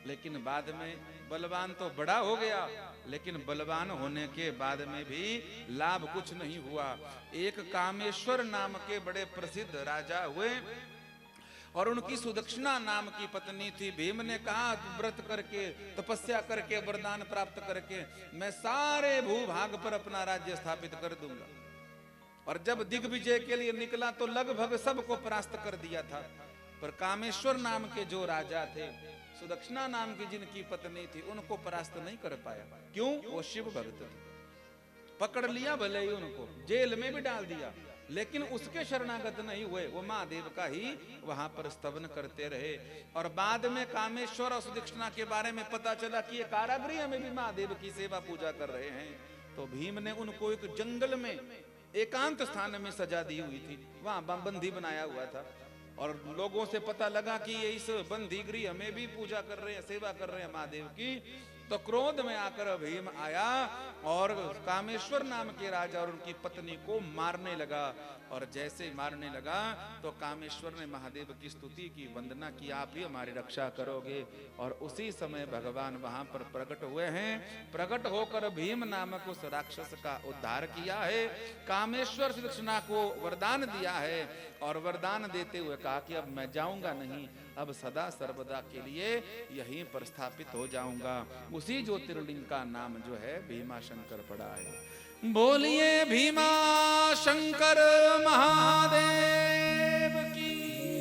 लेकिन बाद में बलवान तो बड़ा हो गया, लेकिन बलवान होने के बाद में भी लाभ कुछ नहीं हुआ। एक कामेश्वर नाम के बड़े प्रसिद्ध राजा हुए, और उनकी सुदक्षिणा नाम की पत्नी थी। भीम ने कहा व्रत करके, तपस्या करके, वरदान प्राप्त करके मैं सारे भूभाग पर अपना राज्य स्थापित कर दूंगा। और जब दिग्विजय के लिए निकला तो लगभग सबको परास्त कर दिया था। पर कामेश्वर नाम के जो राजा थे, सुदक्षिणा नाम की जिनकी पत्नी थी, उनको परास्त नहीं कर पाया। क्यों? वो शिव भक्त थे। पकड़ लिया भले ही, उनको जेल में भी डाल दिया, लेकिन उसके शरणागत नहीं हुए। वो महादेव का ही वहां पर स्तवन करते रहे। और बाद में कामेश्वर और सुदक्षिणा के बारे में पता चला कि ये कारागृह में भी महादेव की सेवा पूजा कर रहे हैं। तो भीम ने उनको एक जंगल में एकांत स्थान में सजा दी हुई थी, वहां बंदी बनाया हुआ था। और लोगों से पता लगा कि ये इस बंदी गृह में भी पूजा कर रहे हैं, सेवा कर रहे हैं महादेव की। तो क्रोध में आकर भीम आया और कामेश्वर नाम के राजा और उनकी पत्नी को मारने लगा। और जैसे मारने लगा तो कामेश्वर ने महादेव की स्तुति की, वंदना की, आप ही हमारी रक्षा करोगे। और उसी समय भगवान वहां पर प्रकट हुए हैं। प्रकट होकर भीम नामक उस राक्षस का उद्धार किया है। कामेश्वर सुदक्षिणा को वरदान दिया है, और वरदान देते हुए कहा कि अब मैं जाऊंगा नहीं, अब सदा सर्वदा के लिए यहीं पर स्थापित हो जाऊंगा। उसी ज्योतिर्लिंग का नाम जो है भीमा शंकर पड़ा है। बोलिए भीमा शंकर महादेव की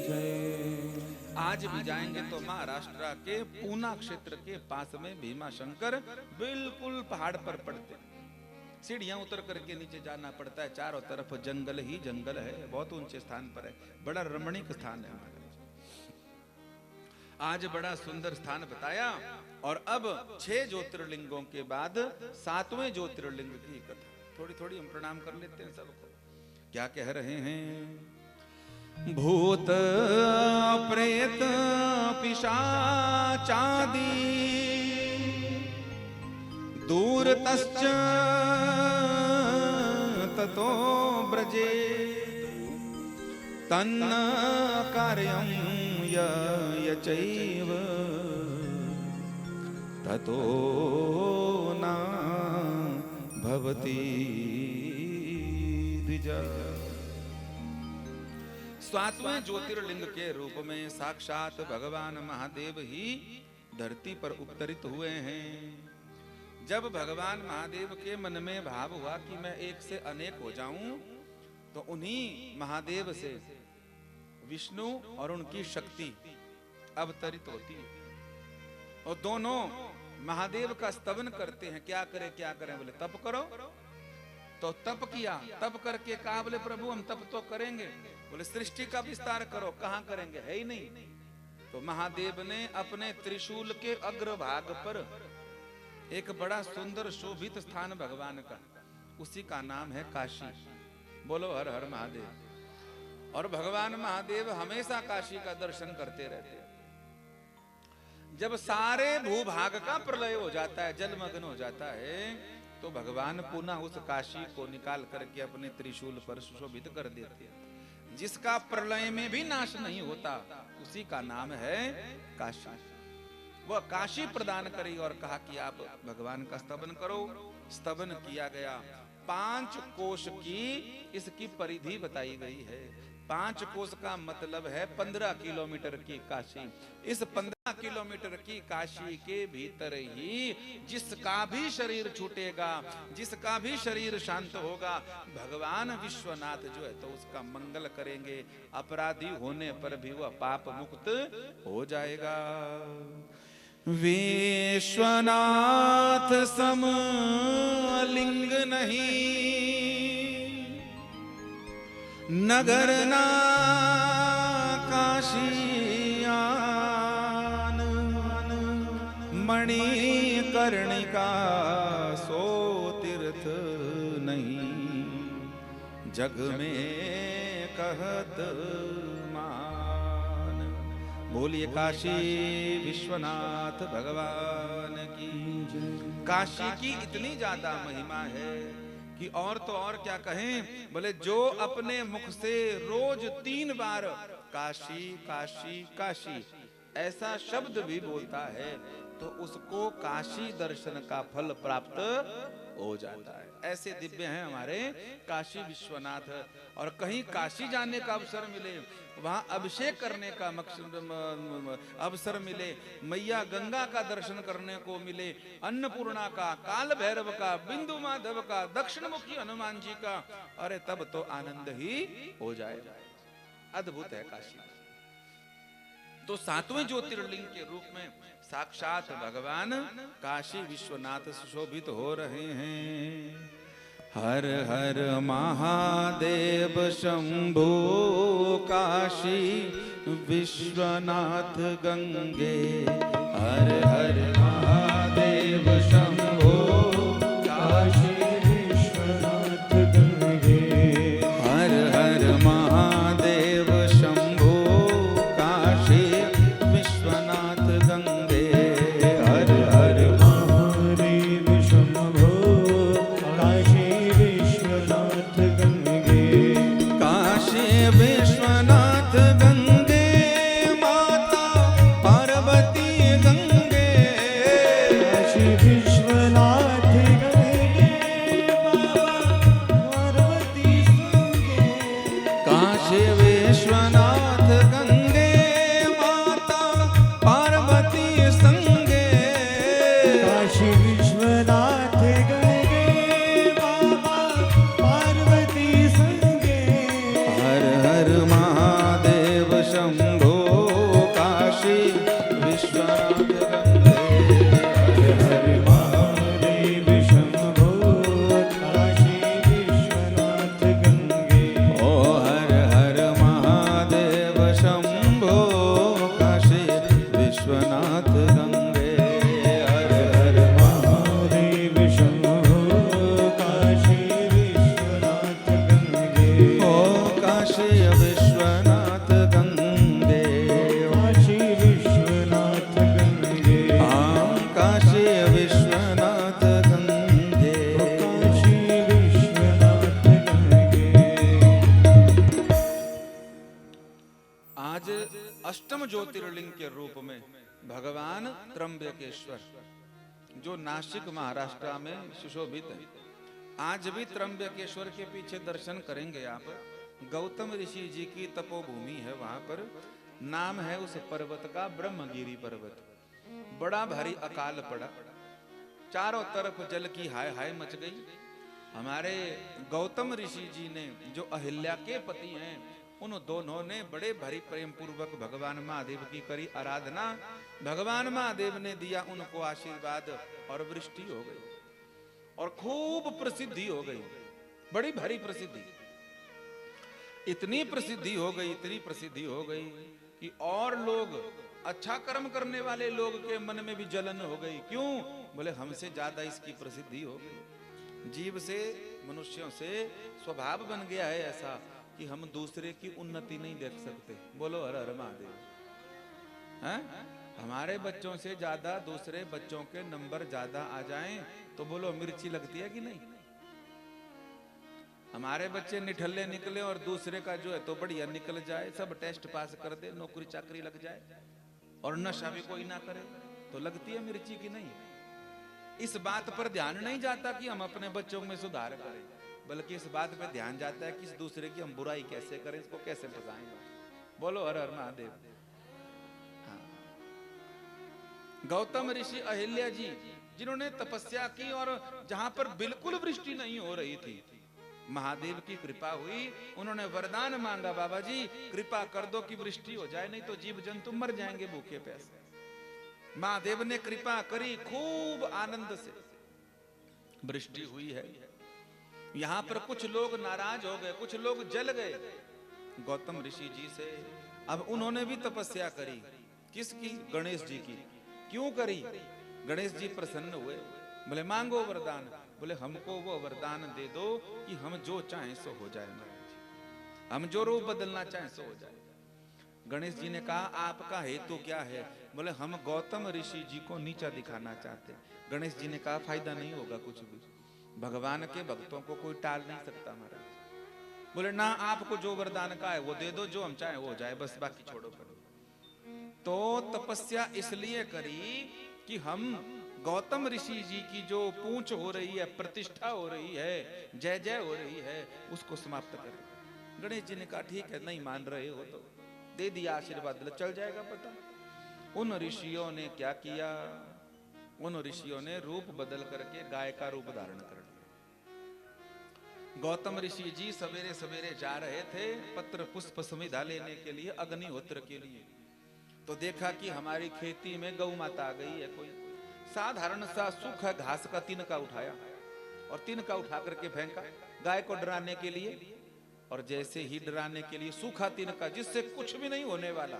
जय। आज भी जाएंगे तो महाराष्ट्र के पूना क्षेत्र के पास में भीमा शंकर बिल्कुल पहाड़ पर पड़ते। सीढ़ियां उतर करके नीचे जाना पड़ता है, चारों तरफ जंगल ही जंगल है, बहुत ऊंचे स्थान पर है, बड़ा रमणीक स्थान है। आज बड़ा सुंदर स्थान बताया। और अब 6 ज्योतिर्लिंगों के बाद 7वें ज्योतिर्लिंग की कथा थोड़ी थोड़ी हम प्रणाम कर लेते हैं सबको। क्या कह रहे हैं? भूत प्रेत पिशाचादि दूरतश्च ततो ब्रजे तन्न कार्यं यचैव ततो न भवति द्विजा। 7वें ज्योतिर्लिंग के रूप में साक्षात भगवान महादेव ही धरती पर अवतरित हुए हैं। जब भगवान महादेव के मन में भाव हुआ कि मैं एक से अनेक हो जाऊं, तो उन्हीं महादेव से विष्णु और उनकी शक्ति अवतरित होती है, और दोनों महादेव का स्तवन करते हैं। क्या करें क्या करें? बोले तप करो। तो तप किया, तप करके कहा बोले प्रभु हम तप तो करेंगे। बोले सृष्टि का विस्तार करो। कहां करेंगे? है ही नहीं। तो महादेव ने अपने त्रिशूल के अग्रभाग पर एक बड़ा सुंदर शोभित स्थान भगवान का, उसी का नाम है काशी। बोलो हर हर महादेव। और भगवान महादेव हमेशा काशी का दर्शन करते रहते हैं। जब सारे भूभाग का प्रलय हो जाता है, जलमग्न हो जाता है, तो भगवान पुनः उस काशी को निकाल करके अपने त्रिशूल पर सुशोभित कर देते हैं। जिसका प्रलय में भी नाश नहीं होता, उसी का नाम है काशी। वह काशी प्रदान करी और कहा कि आप भगवान का स्तवन करो। स्तवन किया गया। 5 कोश की इसकी परिधि बताई गई है। 5 कोस का मतलब है 15 किलोमीटर की काशी। इस 15 किलोमीटर की काशी के भीतर ही जिसका भी शरीर छूटेगा, जिसका भी शरीर शांत होगा, भगवान विश्वनाथ जो है तो उसका मंगल करेंगे। अपराधी होने पर भी वह पाप मुक्त हो जाएगा। विश्वनाथ सम लिंग नहीं, नगर ना काशियान, मणिकर्णिका सो तीर्थ नहीं, जग में कहत मान। बोलिए काशी विश्वनाथ भगवान की। काशी की इतनी ज्यादा महिमा है कि और तो और क्या कहें। बोले जो अपने मुख से रोज 3 बार काशी काशी काशी ऐसा शब्द भी बोलता है तो उसको काशी दर्शन का फल प्राप्त हो जाता है। ऐसे दिव्य हैं हमारे काशी विश्वनाथ। और कहीं काशी जाने का अवसर मिले, वहां अभिषेक करने का अवसर मिले, मैया गंगा का दर्शन करने को मिले, अन्नपूर्णा का, काल भैरव का, बिंदु माधव का, दक्षिण मुखी हनुमान जी का, अरे तब तो आनंद ही हो जाएगा। अद्भुत है काशी। तो 7वें ज्योतिर्लिंग के रूप में साक्षात भगवान काशी विश्वनाथ सुशोभित हो रहे हैं। हर हर महादेव शंभो काशी विश्वनाथ गंगे। हर हर महादेव शंभो काशी विश्वनाथ गंगे। हर हर महादेव शंभो काशी विश्वनाथ गंगे। हर हर महादेव शंभो काशी विश्वनाथ गंगे। काशी विश्वनाथ गंगे माता पार्वती गंगे। काशी विश्वनाथ गंगे बाबा पार्वती संगे। काशी विश्वनाथ गंगे माता पार्वती संगे। काशी विश्वनाथ गंगे बाबा पार्वती संगे। हर हर महादेव शंभो काशी विश्वनाथ गंगे। हर हर महादेव शंभो काशी विश्वनाथ गंगे। ओ हर हर महादेव शंभो काशी विश्वनाथ गंगे। हर हर महादेव शंभो काशी विश्वनाथ गंगे। ओ काशी विश्वनाथ गंगे। काशी विश्वनाथ गंगे। हाँ काशी विश्वनाथ गंगे। काशी विश्वनाथ गंगे। आज अष्टम ज्योतिर्लिंग के रूप में भगवान त्र्यंबकेश्वर जो नासिक महाराष्ट्र में सुशोभित है। आज भी त्र्यंबकेश्वर के पीछे दर्शन करेंगे आप। गौतम ऋषि जी की तपोभूमि है वहां पर। नाम है उस पर्वत का ब्रह्मगिरी पर्वत। बड़ा भारी अकाल पड़ा, चारों तरफ जल की हाय हाय मच गई। हमारे गौतम ऋषि जी ने जो अहिल्या के पति हैं उन दोनों ने बड़े भारी प्रेम पूर्वक भगवान महादेव की करी आराधना। भगवान महादेव ने दिया उनको आशीर्वाद और वृष्टि हो गई और खूब प्रसिद्धि हो गई, बड़ी भारी प्रसिद्धि। इतनी प्रसिद्धि हो गई, इतनी प्रसिद्धि हो गई कि और लोग, अच्छा कर्म करने वाले लोग के मन में भी जलन हो गई। क्यों? बोले हमसे ज्यादा इसकी प्रसिद्धि हो गई। जीव से, मनुष्यों से स्वभाव बन गया है ऐसा कि हम दूसरे की उन्नति नहीं देख सकते। बोलो हर हर महादेव। हैं? हमारे बच्चों से ज्यादा दूसरे बच्चों के नंबर ज्यादा आ जाएं तो बोलो मिर्ची लगती है कि नहीं? हमारे बच्चे निठल्ले निकले और दूसरे का जो है तो बढ़िया निकल जाए, सब टेस्ट पास कर दे, नौकरी चाकरी लग जाए और नशा भी कोई ना करे, तो तो लगती है मिर्ची की नहीं। इस बात पर ध्यान नहीं जाता कि हम अपने बच्चों में सुधार करें, बल्कि इस बात पे ध्यान जाता है कि इस दूसरे की हम बुराई कैसे करें, इसको कैसे फंसाएं। बोलो हर हर महादेव। हाँ। गौतम ऋषि अहिल्या जी जिन्होंने तपस्या की और जहां पर बिल्कुल वृष्टि नहीं हो रही थी, महादेव की कृपा हुई, उन्होंने वरदान मांगा, बाबा जी कृपा कर दो कि वृष्टि हो जाए, नहीं तो जीव जंतु मर जाएंगे भूखे प्यासे। महादेव ने कृपा करी, खूब आनंद से वृष्टि हुई है। यहां पर कुछ लोग नाराज हो गए, कुछ लोग जल गए गौतम ऋषि जी से। अब उन्होंने भी तपस्या करी, किसकी? गणेश जी की। क्यों करी? गणेश जी प्रसन्न हुए, बोले मांगो वरदान। बोले हमको वो वरदान दे दो कि हम जो चाहें सो हो जाए महाराज, हम जो रूप बदलना चाहें सो हो जाए। गणेश जी ने कहा आपका हेतु क्या है? बोले हम गौतम ऋषि जी को नीचा दिखाना चाहते। गणेश जी ने कहा फायदा नहीं होगा कुछ भी, भगवान के भक्तों को कोई टाल नहीं सकता महाराज। बोले ना, आपको जो वरदान का है वो दे दो, जो हम चाहे वो हो जाए, बस बाकी छोड़ो करो। तो तपस्या इसलिए करी कि हम गौतम ऋषि जी की जो पूंछ हो रही है, प्रतिष्ठा हो रही है, जय जय हो रही है, उसको समाप्त करें। गणेश जी ने कहा ठीक है, नहीं मान रहे हो तो दे दिया आशीर्वाद, चल जाएगा पता। उन ऋषियों ने क्या किया? उन ऋषियों ने रूप बदल करके गाय का रूप धारण कर लिया। गौतम ऋषि जी सवेरे सवेरे जा रहे थे पत्र पुष्प समिधा लेने के लिए, अग्निहोत्र के लिए। तो देखा कि हमारी खेती में गौ माता आ गई है। कोई साधारण सा सूखा घास का तिनका उठाया और तिनका उठा करके फेंका गाय को डराने के लिए। और जैसे ही डराने के लिए सूखा तिनका, जिससे कुछ भी नहीं होने वाला,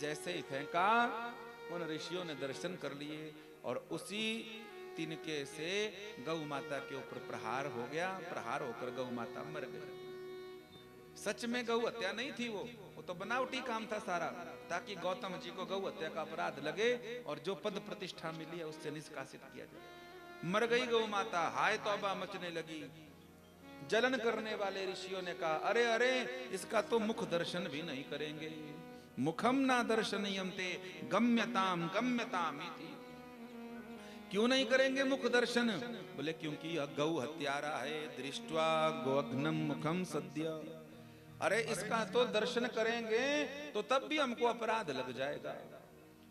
जैसे ही फेंका, उन ऋषियों ने दर्शन कर लिए और उसी तिनके से गौ माता के ऊपर प्रहार हो गया। प्रहार होकर गौ माता मर गई। सच में गौ हत्या नहीं थी, वो तो बनावटी काम था सारा, ताकि गौतम जी को गौ हत्या का अपराध लगे और जो पद प्रतिष्ठा मिली है उससे निष्कासित किया जाए। मर गई गौ माता, हाय तौबा मचने लगी। जलन करने वाले ऋषियों ने कहा अरे अरे, इसका तो मुख दर्शन भी नहीं करेंगे। मुखम ना दर्शनीयन्ते गम्यताम गम्यताम इति। क्यों नहीं करेंगे मुख दर्शन? बोले क्योंकि यह गौ हत्यारा है, दृष्ट्वा गोघ्नम मुखम सद्य। अरे इसका तो दर्शन करेंगे तो तब भी हमको अपराध लग जाएगा।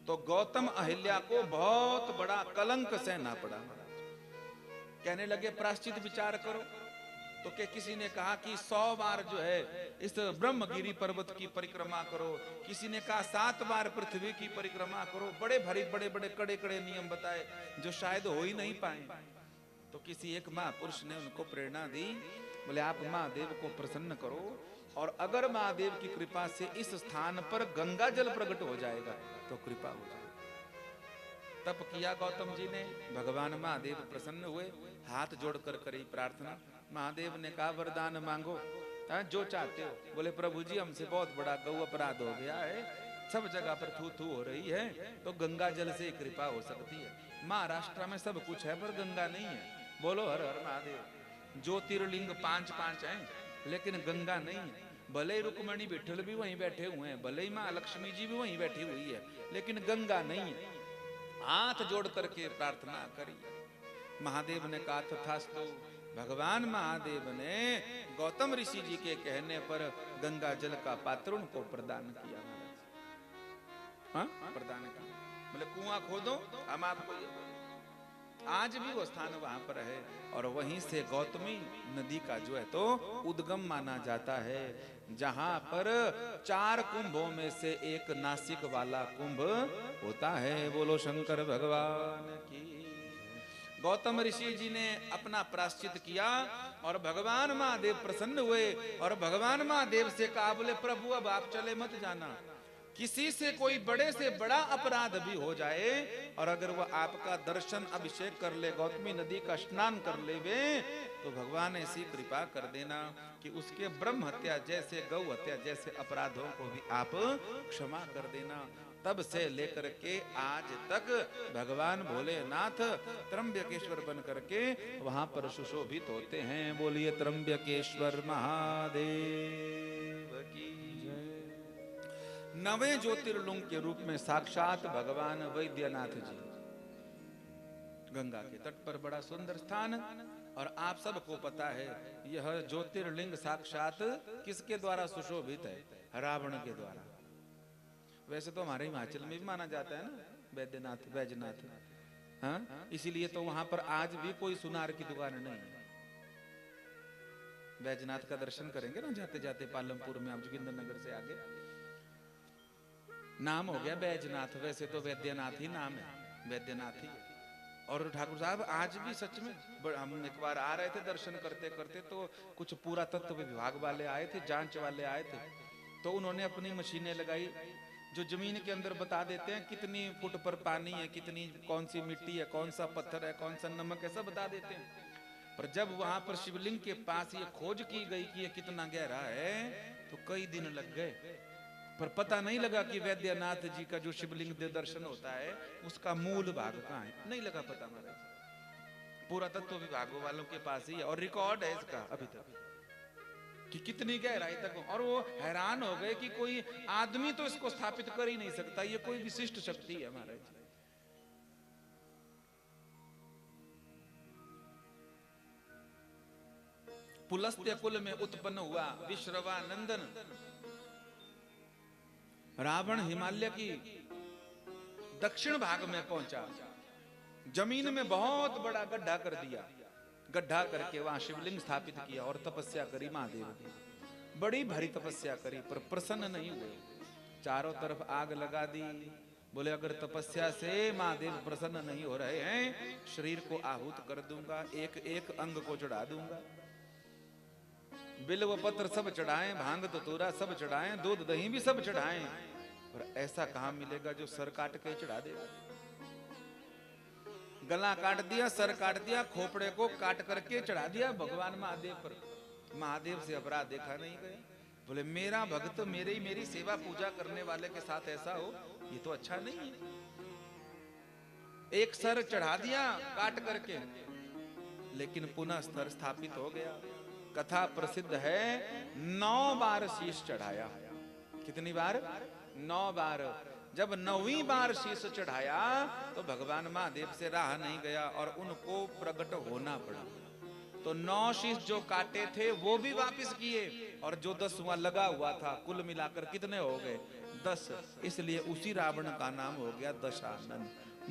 तो गौतम अहिल्या को बहुत बड़ा कलंक सहना पड़ा। कहने लगे प्रायश्चित विचार करो। तो क्या किसी ने कहा कि 100 बार जो है इस ब्रह्मगिरी पर्वत की परिक्रमा करो, किसी ने कहा 7 बार पृथ्वी की परिक्रमा करो। बड़े भारी बड़े बड़े कड़े कड़े नियम बताए जो शायद हो ही नहीं पाए। तो किसी एक महापुरुष ने उनको प्रेरणा दी, बोले आप महादेव को प्रसन्न करो और अगर महादेव की कृपा से इस स्थान पर गंगा जल प्रकट हो जाएगा तो कृपा हो जाएगी। तप किया गौतम जी ने, भगवान महादेव प्रसन्न हुए, हाथ जोड़कर करी प्रार्थना। महादेव ने कहा वरदान मांगो, जो चाहते हो। बोले प्रभु जी हमसे बहुत बड़ा गौ अपराध हो गया है, सब जगह पर थू थू हो रही है, तो गंगा जल से कृपा हो सकती है। महाराष्ट्र में सब कुछ है पर गंगा नहीं है। बोलो हर हर महादेव। ज्योतिर्लिंग 5 हैं लेकिन गंगा नहीं है। भले ही रुक्मणी विठल भी वहीं बैठे हुए हैं, भले ही माँ लक्ष्मी जी भी वहीं बैठी हुई है, लेकिन गंगा नहीं है। हाथ जोड़ करके प्रार्थना करी। महादेव ने कहा तथास्तु। भगवान महादेव ने गौतम ऋषि जी के कहने पर गंगा जल का पात्र उनको प्रदान किया। हाँ प्रदान किया। बोले कुआं खोदो हम आपको। आज भी वो स्थान वहां पर है और वहीं से गौतमी नदी का जो है तो उद्गम माना जाता है, जहां पर 4 कुंभों में से एक नासिक वाला कुंभ होता है। बोलो शंकर भगवान की। गौतम ऋषि जी ने अपना प्रायश्चित किया और भगवान महादेव प्रसन्न हुए और भगवान महादेव से कहा, बोले प्रभु अब आप चले मत जाना। किसी से कोई बड़े से बड़ा अपराध भी हो जाए और अगर वह आपका दर्शन अभिषेक कर ले, गौतमी नदी का स्नान कर ले वे, तो भगवान ऐसी कृपा कर देना कि उसके ब्रह्म हत्या जैसे गौ हत्या जैसे अपराधों को भी आप क्षमा कर देना। तब से लेकर के आज तक भगवान भोलेनाथ त्र्यंबकेश्वर बन करके वहां पर सुशोभित होते हैं। बोलिए त्र्यंबकेश्वर महादेव की। नवे ज्योतिर्लिंग के रूप में साक्षात भगवान वैद्यनाथ जी गंगा के तट पर, बड़ा सुंदर स्थान। और आप सबको पता है यह ज्योतिर्लिंग साक्षात किसके द्वारा सुशोभित है? रावण के द्वारा। वैसे तो हमारे हिमाचल में भी माना जाता है ना वैद्यनाथ, बैजनाथ, हाँ, इसीलिए तो वहां पर आज भी कोई सुनार की दुकान नहीं है। बैजनाथ का दर्शन करेंगे ना जाते जाते पालमपुर में, आप जोगिंदर नगर से आगे, नाम हो गया बैजनाथ, वैसे तो वैद्यनाथ ही नाम है, वैद्यनाथ ही। और ठाकुर साहब आज भी सच में, हम एक बार आ रहे थे दर्शन करते करते, तो कुछ पुरातत्व विभाग वाले आए थे, जांच वाले आए थे, तो उन्होंने अपनी मशीनें लगाई जो जमीन के अंदर बता देते हैं कितनी फुट पर पानी है, कितनी कौन सी मिट्टी है, कौन सा पत्थर है, कौन सा नमक है, सब बता देते हैं। पर जब वहां पर शिवलिंग के पास ये खोज की गई कि ये कितना गहरा है, तो कई दिन लग गए, पर पता नहीं लगा कि वैद्यनाथ जी का जो शिवलिंग दर्शन होता है उसका मूल भाग कहाँ है, नहीं लगा पता महाराज। पुरातत्व विभागों वालों के पास ही है और रिकॉर्ड है इसका अभी तक कि कितनी गहराई तक। और वो हैरान हो गए कि कोई आदमी तो इसको स्थापित कर ही नहीं सकता, ये कोई विशिष्ट शक्ति है महाराज। पुलस्त्य कुल में उत्पन्न हुआ विश्रवानंदन रावण हिमालय की दक्षिण भाग में पहुंचा, जमीन में बहुत बड़ा गड्ढा कर दिया, गड्ढा करके वहां शिवलिंग स्थापित किया और तपस्या करी महादेव की। बड़ी भारी तपस्या करी पर प्रसन्न नहीं हुए, चारों तरफ आग लगा दी। बोले अगर तपस्या से महादेव प्रसन्न नहीं हो रहे हैं, शरीर को आहूत कर दूंगा, एक एक अंग को चढ़ा दूंगा। बिल्व पत्र सब चढ़ाएं, भांग धतूरा सब चढ़ाएं, दूध दही भी सब चढ़ाएं, पर ऐसा कहां मिलेगा जो सर काट के चढ़ा देगा। गला काट दिया, सर काट दिया, खोपड़े को काट करके चढ़ा दिया भगवान महादेव पर। महादेव से अपराध देखा नहीं गया। बोले मेरा भक्त मेरी सेवा पूजा करने वाले के साथ ऐसा हो, ये तो अच्छा नहीं है। एक सर चढ़ा दिया काट करके, लेकिन पुनः सर स्थापित हो गया। कथा प्रसिद्ध है 9 बार शीश चढ़ाया। कितनी बार? 9 बार। जब 9वीं बार शीश चढ़ाया तो भगवान महादेव से रहा नहीं गया और उनको प्रकट होना पड़ा। तो 9 शीश जो काटे थे वो भी वापस किए, और जो 10वां लगा हुआ था, कुल मिलाकर कितने हो गए? 10। इसलिए उसी रावण का नाम हो गया दशानन।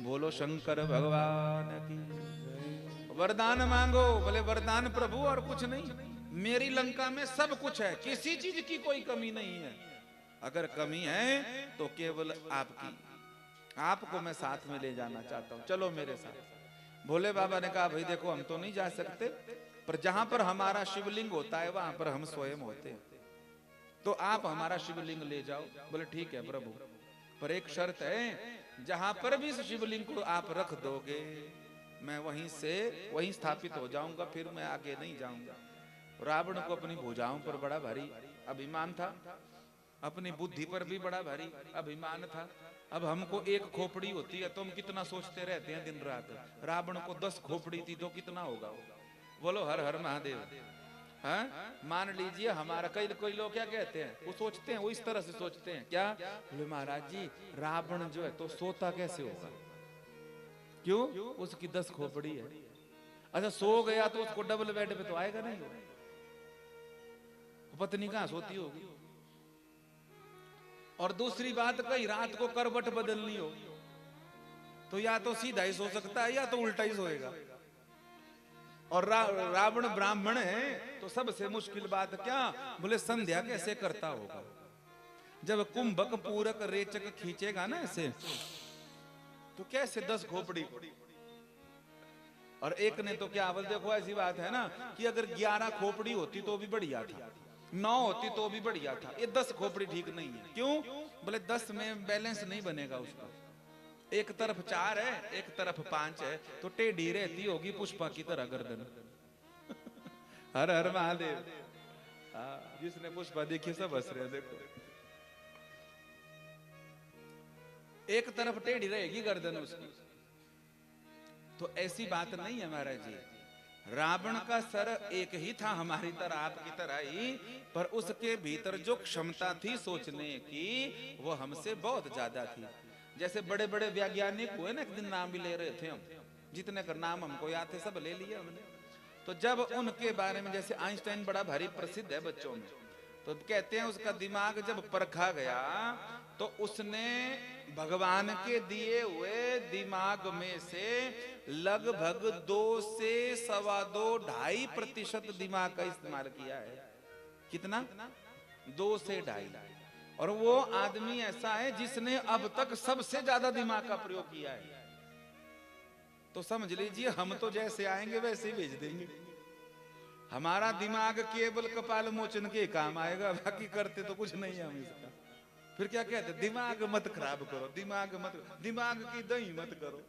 बोलो शंकर भगवान की। वरदान मांगो, बोले वरदान प्रभु और कुछ नहीं, मेरी लंका में सब कुछ है, किसी चीज की कोई कमी नहीं है। अगर कमी है तो केवल आपकी, आपको मैं साथ में ले जाना चाहता हूं, चलो मेरे साथ। भोले बाबा ने कहा भाई देखो हम तो नहीं जा सकते, पर जहां पर हमारा शिवलिंग होता है वहां पर हम स्वयं होते हैं, तो आप हमारा शिवलिंग ले जाओ। बोले ठीक है प्रभु, पर एक शर्त है, जहां पर भी शिवलिंग को आप रख दोगे मैं वहीं स्थापित हो जाऊंगा, फिर मैं आगे नहीं जाऊंगा। रावण को अपनी भुजाओं पर बड़ा भारी अभिमान था, अपनी बुद्धि पर भी बड़ा भारी अभिमान था। अब हमको एक खोपड़ी होती है तो हम कितना सोचते रहते हैं दिन रात, रावण को 10 खोपड़ी थी तो कितना होगा? बोलो हर हर महादेव। हाँ, मान लीजिए हमारा कोई लोग क्या कहते हैं, वो सोचते हैं, वो इस तरह से सोचते हैं, क्या बोले महाराज जी रावण जो है तो सोता कैसे होगा? क्यों? उसकी 10 खोपड़ी है। अच्छा सो गया तो उसको डबल बेड पे तो आएगा नहीं, पत्नी कहां सोती होगी? और दूसरी बात, कहीं रात को करवट बदलनी हो तो या तो सीधा ही सो सकता है या तो उल्टा ही सोएगा। और रावण ब्राह्मण है तो सबसे मुश्किल बात क्या? बोले संध्या कैसे करता होगा? जब कुंभक पूरक रेचक खींचेगा ना ऐसे, तो कैसे 10 खोपड़ी? और एक ने तो क्या, बोल देखो ऐसी बात है ना कि अगर 11 खोपड़ी होती तो भी बढ़िया था, 9 होती तो भी बढ़िया था, ये 10 खोपड़ी ठीक नहीं है। क्यों? बोले 10 में बैलेंस नहीं बनेगा उसका, एक तरफ 4 है एक तरफ 5 है, तो टेढ़ी रहती होगी पुष्पा की तरह गर्दन। हर हर महादेव। जिसने पुष्पा देखी सब हंस रहे, देखो एक तरफ टेढ़ी रहेगी गर्दन उसकी। तो ऐसी बात नहीं है महाराज जी। रावण का सर एक ही था, हमारी तरह आपकी तरह ही, पर उसके भीतर जो क्षमता थी सोचने की वो हमसे बहुत ज्यादा थी। जैसे बड़े बड़े वैज्ञानिक हुए ना, एक दिन नाम भी ले रहे थे हम, जितने का नाम हमको याद थे सब ले लिया हमने। तो जब उनके बारे में, जैसे आइंस्टाइन बड़ा भारी प्रसिद्ध है बच्चों में, तो कहते हैं उसका दिमाग जब परखा गया तो उसने भगवान के दिए हुए दिमाग में से लगभग 2 से 2.25% दिमाग का इस्तेमाल किया है। कितना? 2 से 2.5। और वो आदमी ऐसा है जिसने अब तक सबसे ज्यादा दिमाग का प्रयोग किया है। तो समझ लीजिए हम तो जैसे आएंगे वैसे ही भेज देंगे। हमारा दिमाग केवल कपाल मोचन के काम आएगा, बाकी करते तो कुछ नहीं है हम इसका। फिर क्या कहते? दिमाग मत खराब करो, दिमाग की दही मत करो।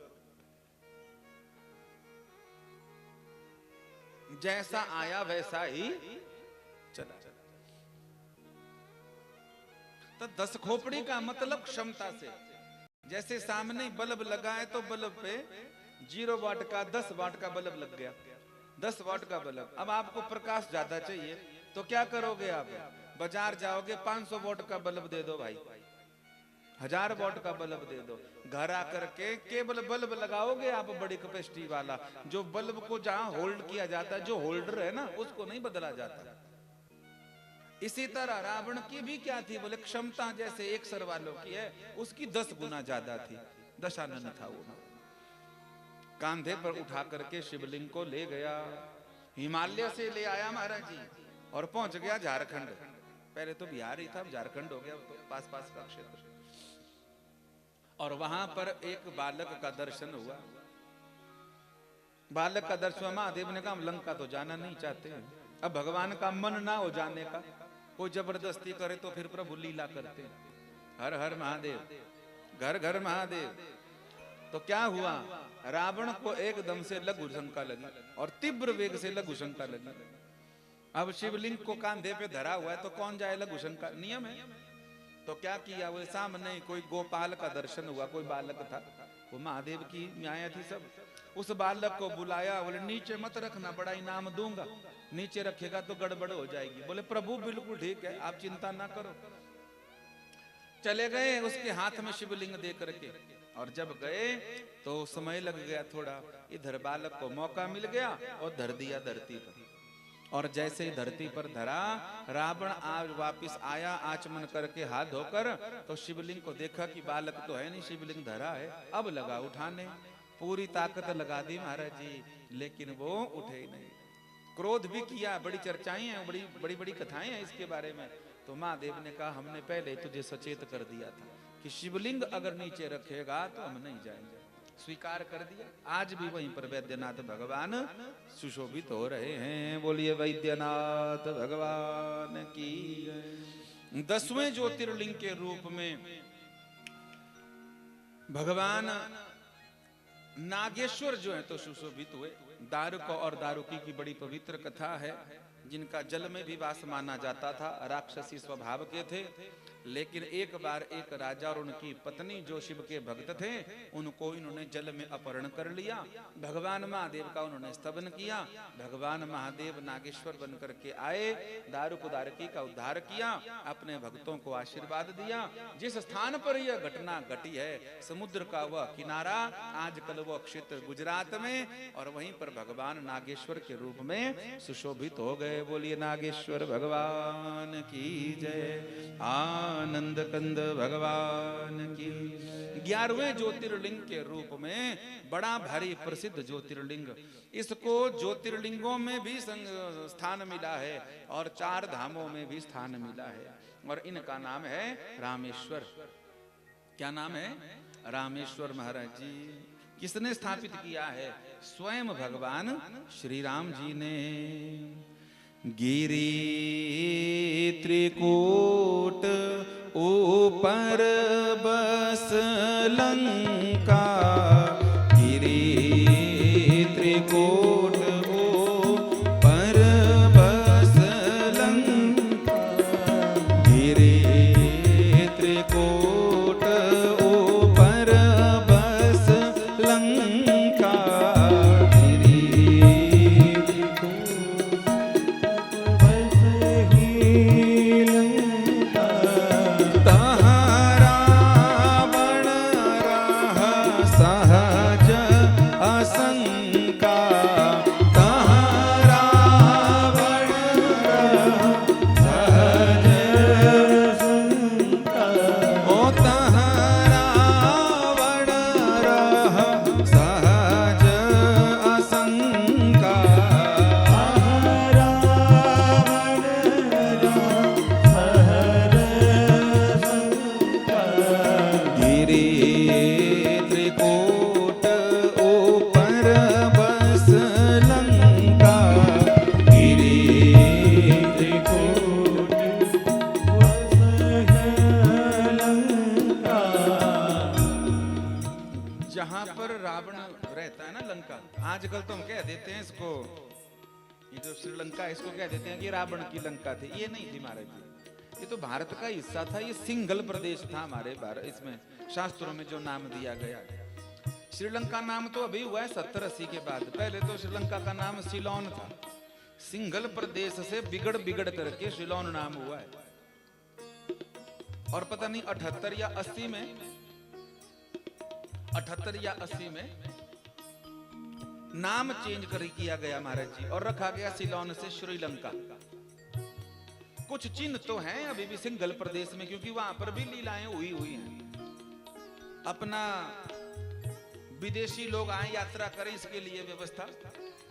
जैसा आया वैसा ही चला। तो 10 खोपड़ी का मतलब क्षमता से। जैसे सामने बल्ब लगा है तो बल्ब पे 0 वाट का 10 वाट का बल्ब लग गया, 10 वाट का बल्ब। अब आपको प्रकाश ज्यादा चाहिए तो क्या करोगे? आप बाजार जाओगे, 500 वाट का बल्ब दे दो भाई, 1000 वाट का बल्ब दे दो। घर आकर के केवल बल्ब लगाओगे आप बड़ी कैपेसिटी वाला, जो बल्ब को जहां होल्ड किया जाता है, जो होल्डर है ना, उसको नहीं बदला जाता। इसी तरह रावण की भी क्या थी? बोले क्षमता जैसे 1 सर वालों की है, उसकी 10 गुना ज्यादा थी। दशानन था वो। कांधे पर उठा करके शिवलिंग को ले गया, हिमालय से ले आया महाराज जी, और पहुंच गया झारखंड। पहले तो बिहार ही था, अब झारखंड हो गया, तो पास पास का क्षेत्र। और वहां पर एक बालक का दर्शन हुआ। बालक का दर्शन हुआ। महादेव ने कहा हम लंका तो जाना नहीं चाहते। अब भगवान का मन ना हो जाने का, कोई जबरदस्ती करे तो फिर प्रभु लीला करते। हर हर महादेव, घर घर महादेव। तो क्या हुआ? रावण को एकदम से लघु शंका लगी और तीव्र वेग से लघु शंका लगी। अब शिवलिंग को कांधे पे धरा हुआ है तो कौन जाए लघु शंका, नियम है। तो क्या किया? वो सामने कोई गोपाल का दर्शन हुआ, कोई बालक था, वो महादेव की न्याय थी सब। उस बालक को बुलाया, बोले नीचे मत रखना, बड़ा इनाम दूंगा, नीचे रखेगा तो गड़बड़ हो जाएगी। बोले प्रभु बिल्कुल ठीक है, आप चिंता ना करो। चले गए उसके हाथ में शिवलिंग दे करके, और जब गए तो समय लग गया थोड़ा। इधर बालक को मौका मिल गया और धर दिया धरती पर। और जैसे ही धरती पर धरा, रावण आज वापिस आया आचमन करके हाथ धोकर, तो शिवलिंग को देखा कि बालक तो है नहीं, शिवलिंग धरा है। अब लगा उठाने, पूरी ताकत लगा दी महाराज जी, लेकिन वो उठे ही नहीं। क्रोध भी किया, बड़ी चर्चाएं हैं, बड़ी बड़ी कथाएं हैं इसके बारे में। तो महादेव ने कहा हमने पहले तुझे सचेत कर दिया था कि शिवलिंग अगर नीचे रखेगा तो हम नहीं जाएंगे। स्वीकार कर दिया। आज भी वहीं पर वैद्यनाथ भगवान सुशोभित हो रहे हैं। बोलिए वैद्यनाथ भगवान की। 10वें ज्योतिर्लिंग के रूप में भगवान नागेश्वर जो है तो सुशोभित हुए। दारुक और दारुकी की बड़ी पवित्र कथा है, जिनका जल में भी वास माना जाता था, राक्षसी स्वभाव के थे। लेकिन एक बार एक राजा और उनकी पत्नी जो शिव के भक्त थे, उनको इन्होंने जल में अपहरण कर लिया। भगवान महादेव का उन्होंने स्तवन किया। भगवान महादेव नागेश्वर बनकर के आए, दारुक दारुकी का उद्धार किया, अपने भक्तों को आशीर्वाद दिया। जिस स्थान पर यह घटना घटी है, समुद्र का वह किनारा आजकल वह क्षेत्र गुजरात में, और वहीं पर भगवान नागेश्वर के रूप में सुशोभित हो गए। बोलिए नागेश्वर भगवान की जय। आनंद कंद भगवान की। 11वें ज्योतिर्लिंग के रूप में बड़ा भारी प्रसिद्ध ज्योतिर्लिंग, इसको ज्योतिर्लिंगों में भी स्थान मिला है और 4 धामों में भी स्थान मिला है, और इनका नाम है रामेश्वर। क्या नाम है? रामेश्वर महाराज जी। किसने स्थापित किया है? स्वयं भगवान श्री राम जी ने। गिरी त्रिकूट ऊपर बस लंका, गिरी त्रिकूट ऊपर बस लंका, गिरी त्रिकूट ऊपर बस लंका, गिरी आजकल तो हम कह देते हैं इसको, ये जो श्रीलंका है इसको कह देते हैं कि रावण की लंका थी। ये नहीं थी महाराज जी, ये तो भारत का हिस्सा था, ये सिंगल प्रदेश था हमारे भारत। इसमें शास्त्रों में जो नाम दिया गया, श्रीलंका नाम तो अभी हुआ है 70-80 के बाद। पहले तो श्रीलंका का नाम सिलोन था। सिंगल प्रदेश से बिगड़ बिगड़ करके सिलोन नाम हुआ है। और पता नहीं 78 या 80 में, 78 या 80 में नाम चेंज कर किया गया महाराज जी, और रखा गया सिलोन से श्रीलंका। कुछ चिन्ह तो हैं अभी भी सिंगल प्रदेश में, क्योंकि वहां पर भी लीलाएं हुई हैं। अपना विदेशी लोग आए यात्रा करें इसके लिए व्यवस्था,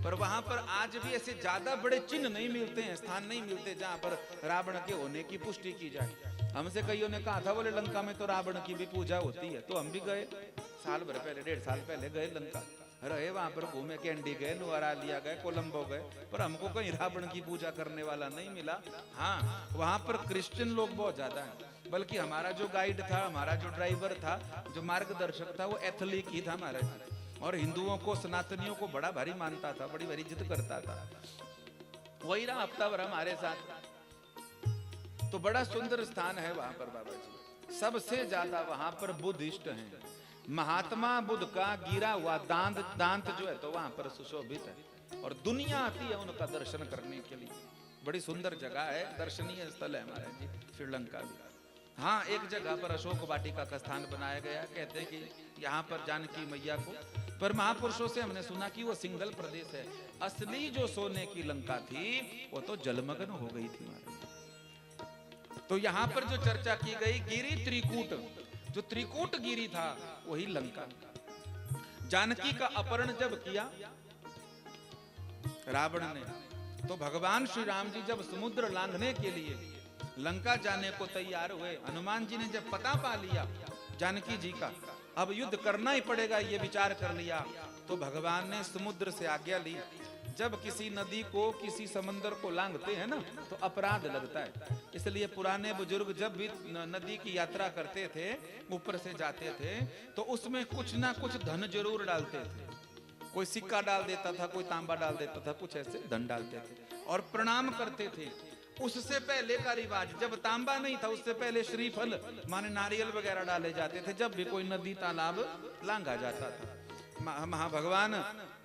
पर वहां पर आज भी ऐसे ज्यादा बड़े चिन्ह नहीं मिलते हैं, स्थान नहीं मिलते जहां पर रावण के होने की पुष्टि की जाए। हमसे कईयों ने कहा था बोले लंका में तो रावण की भी पूजा होती है, तो हम भी गए साल भर पहले, 1.5 साल पहले गए लंका, रहे वहां पर, घूमे, कैंडी गए, नुआरा लिया गए, कोलंबो गए, पर हमको कहीं रावण की पूजा करने वाला नहीं मिला। हाँ, वहां पर क्रिश्चियन लोग बहुत ज्यादा हैं, बल्कि हमारा जो गाइड था, हमारा जो ड्राइवर था, जो मार्गदर्शक था, वो एथलीट ही था महाराज, और हिंदुओं को, सनातनियों को बड़ा भारी मानता था, बड़ी भारी इज्जत करता था। वही रहा हफ्ता भर हमारे साथ। तो बड़ा सुंदर स्थान है वहां पर बाबा जी। सबसे ज्यादा वहां पर बुद्धिस्ट हैं। महात्मा बुद्ध का गिरा हुआ दांत जो है तो वहां पर सुशोभित है, और दुनिया आती है उनका दर्शन करने के लिए। बड़ी सुंदर जगह है, दर्शनीय स्थल है महाराज जी श्रीलंका भी। हाँ, एक जगह पर अशोक वाटिका का स्थान बनाया गया, कहते हैं कि यहाँ पर जानकी मैया को, पर महापुरुषों से हमने सुना कि वो सिंगल प्रदेश है। असली जो सोने की लंका थी वो तो जलमग्न हो गई थी महाराज। तो यहाँ पर जो चर्चा की गई गिरी त्रिकूट, जो त्रिकूट गिरी था वही लंका। जानकी का अपहरण जब किया रावण ने, तो भगवान श्री राम जी जब समुद्र लांघने के लिए लंका जाने को तैयार हुए, हनुमान जी ने जब पता पा लिया जानकी जी का, अब युद्ध करना ही पड़ेगा ये विचार कर लिया, तो भगवान ने समुद्र से आज्ञा ली। जब किसी नदी को, किसी समंदर को लांघते हैं ना तो अपराध लगता है, इसलिए पुराने बुजुर्ग जब भी नदी की यात्रा करते थे, ऊपर से जाते थे, तो उसमें कुछ ना कुछ धन जरूर डालते थे। कोई सिक्का डाल देता था, कोई तांबा डाल देता था, कुछ ऐसे धन डालते थे और प्रणाम करते थे। उससे पहले का रिवाज, जब तांबा नहीं था उससे पहले श्रीफल माने नारियल वगैरह डाले जाते थे जब भी कोई नदी तालाब लांघा जाता था। भगवान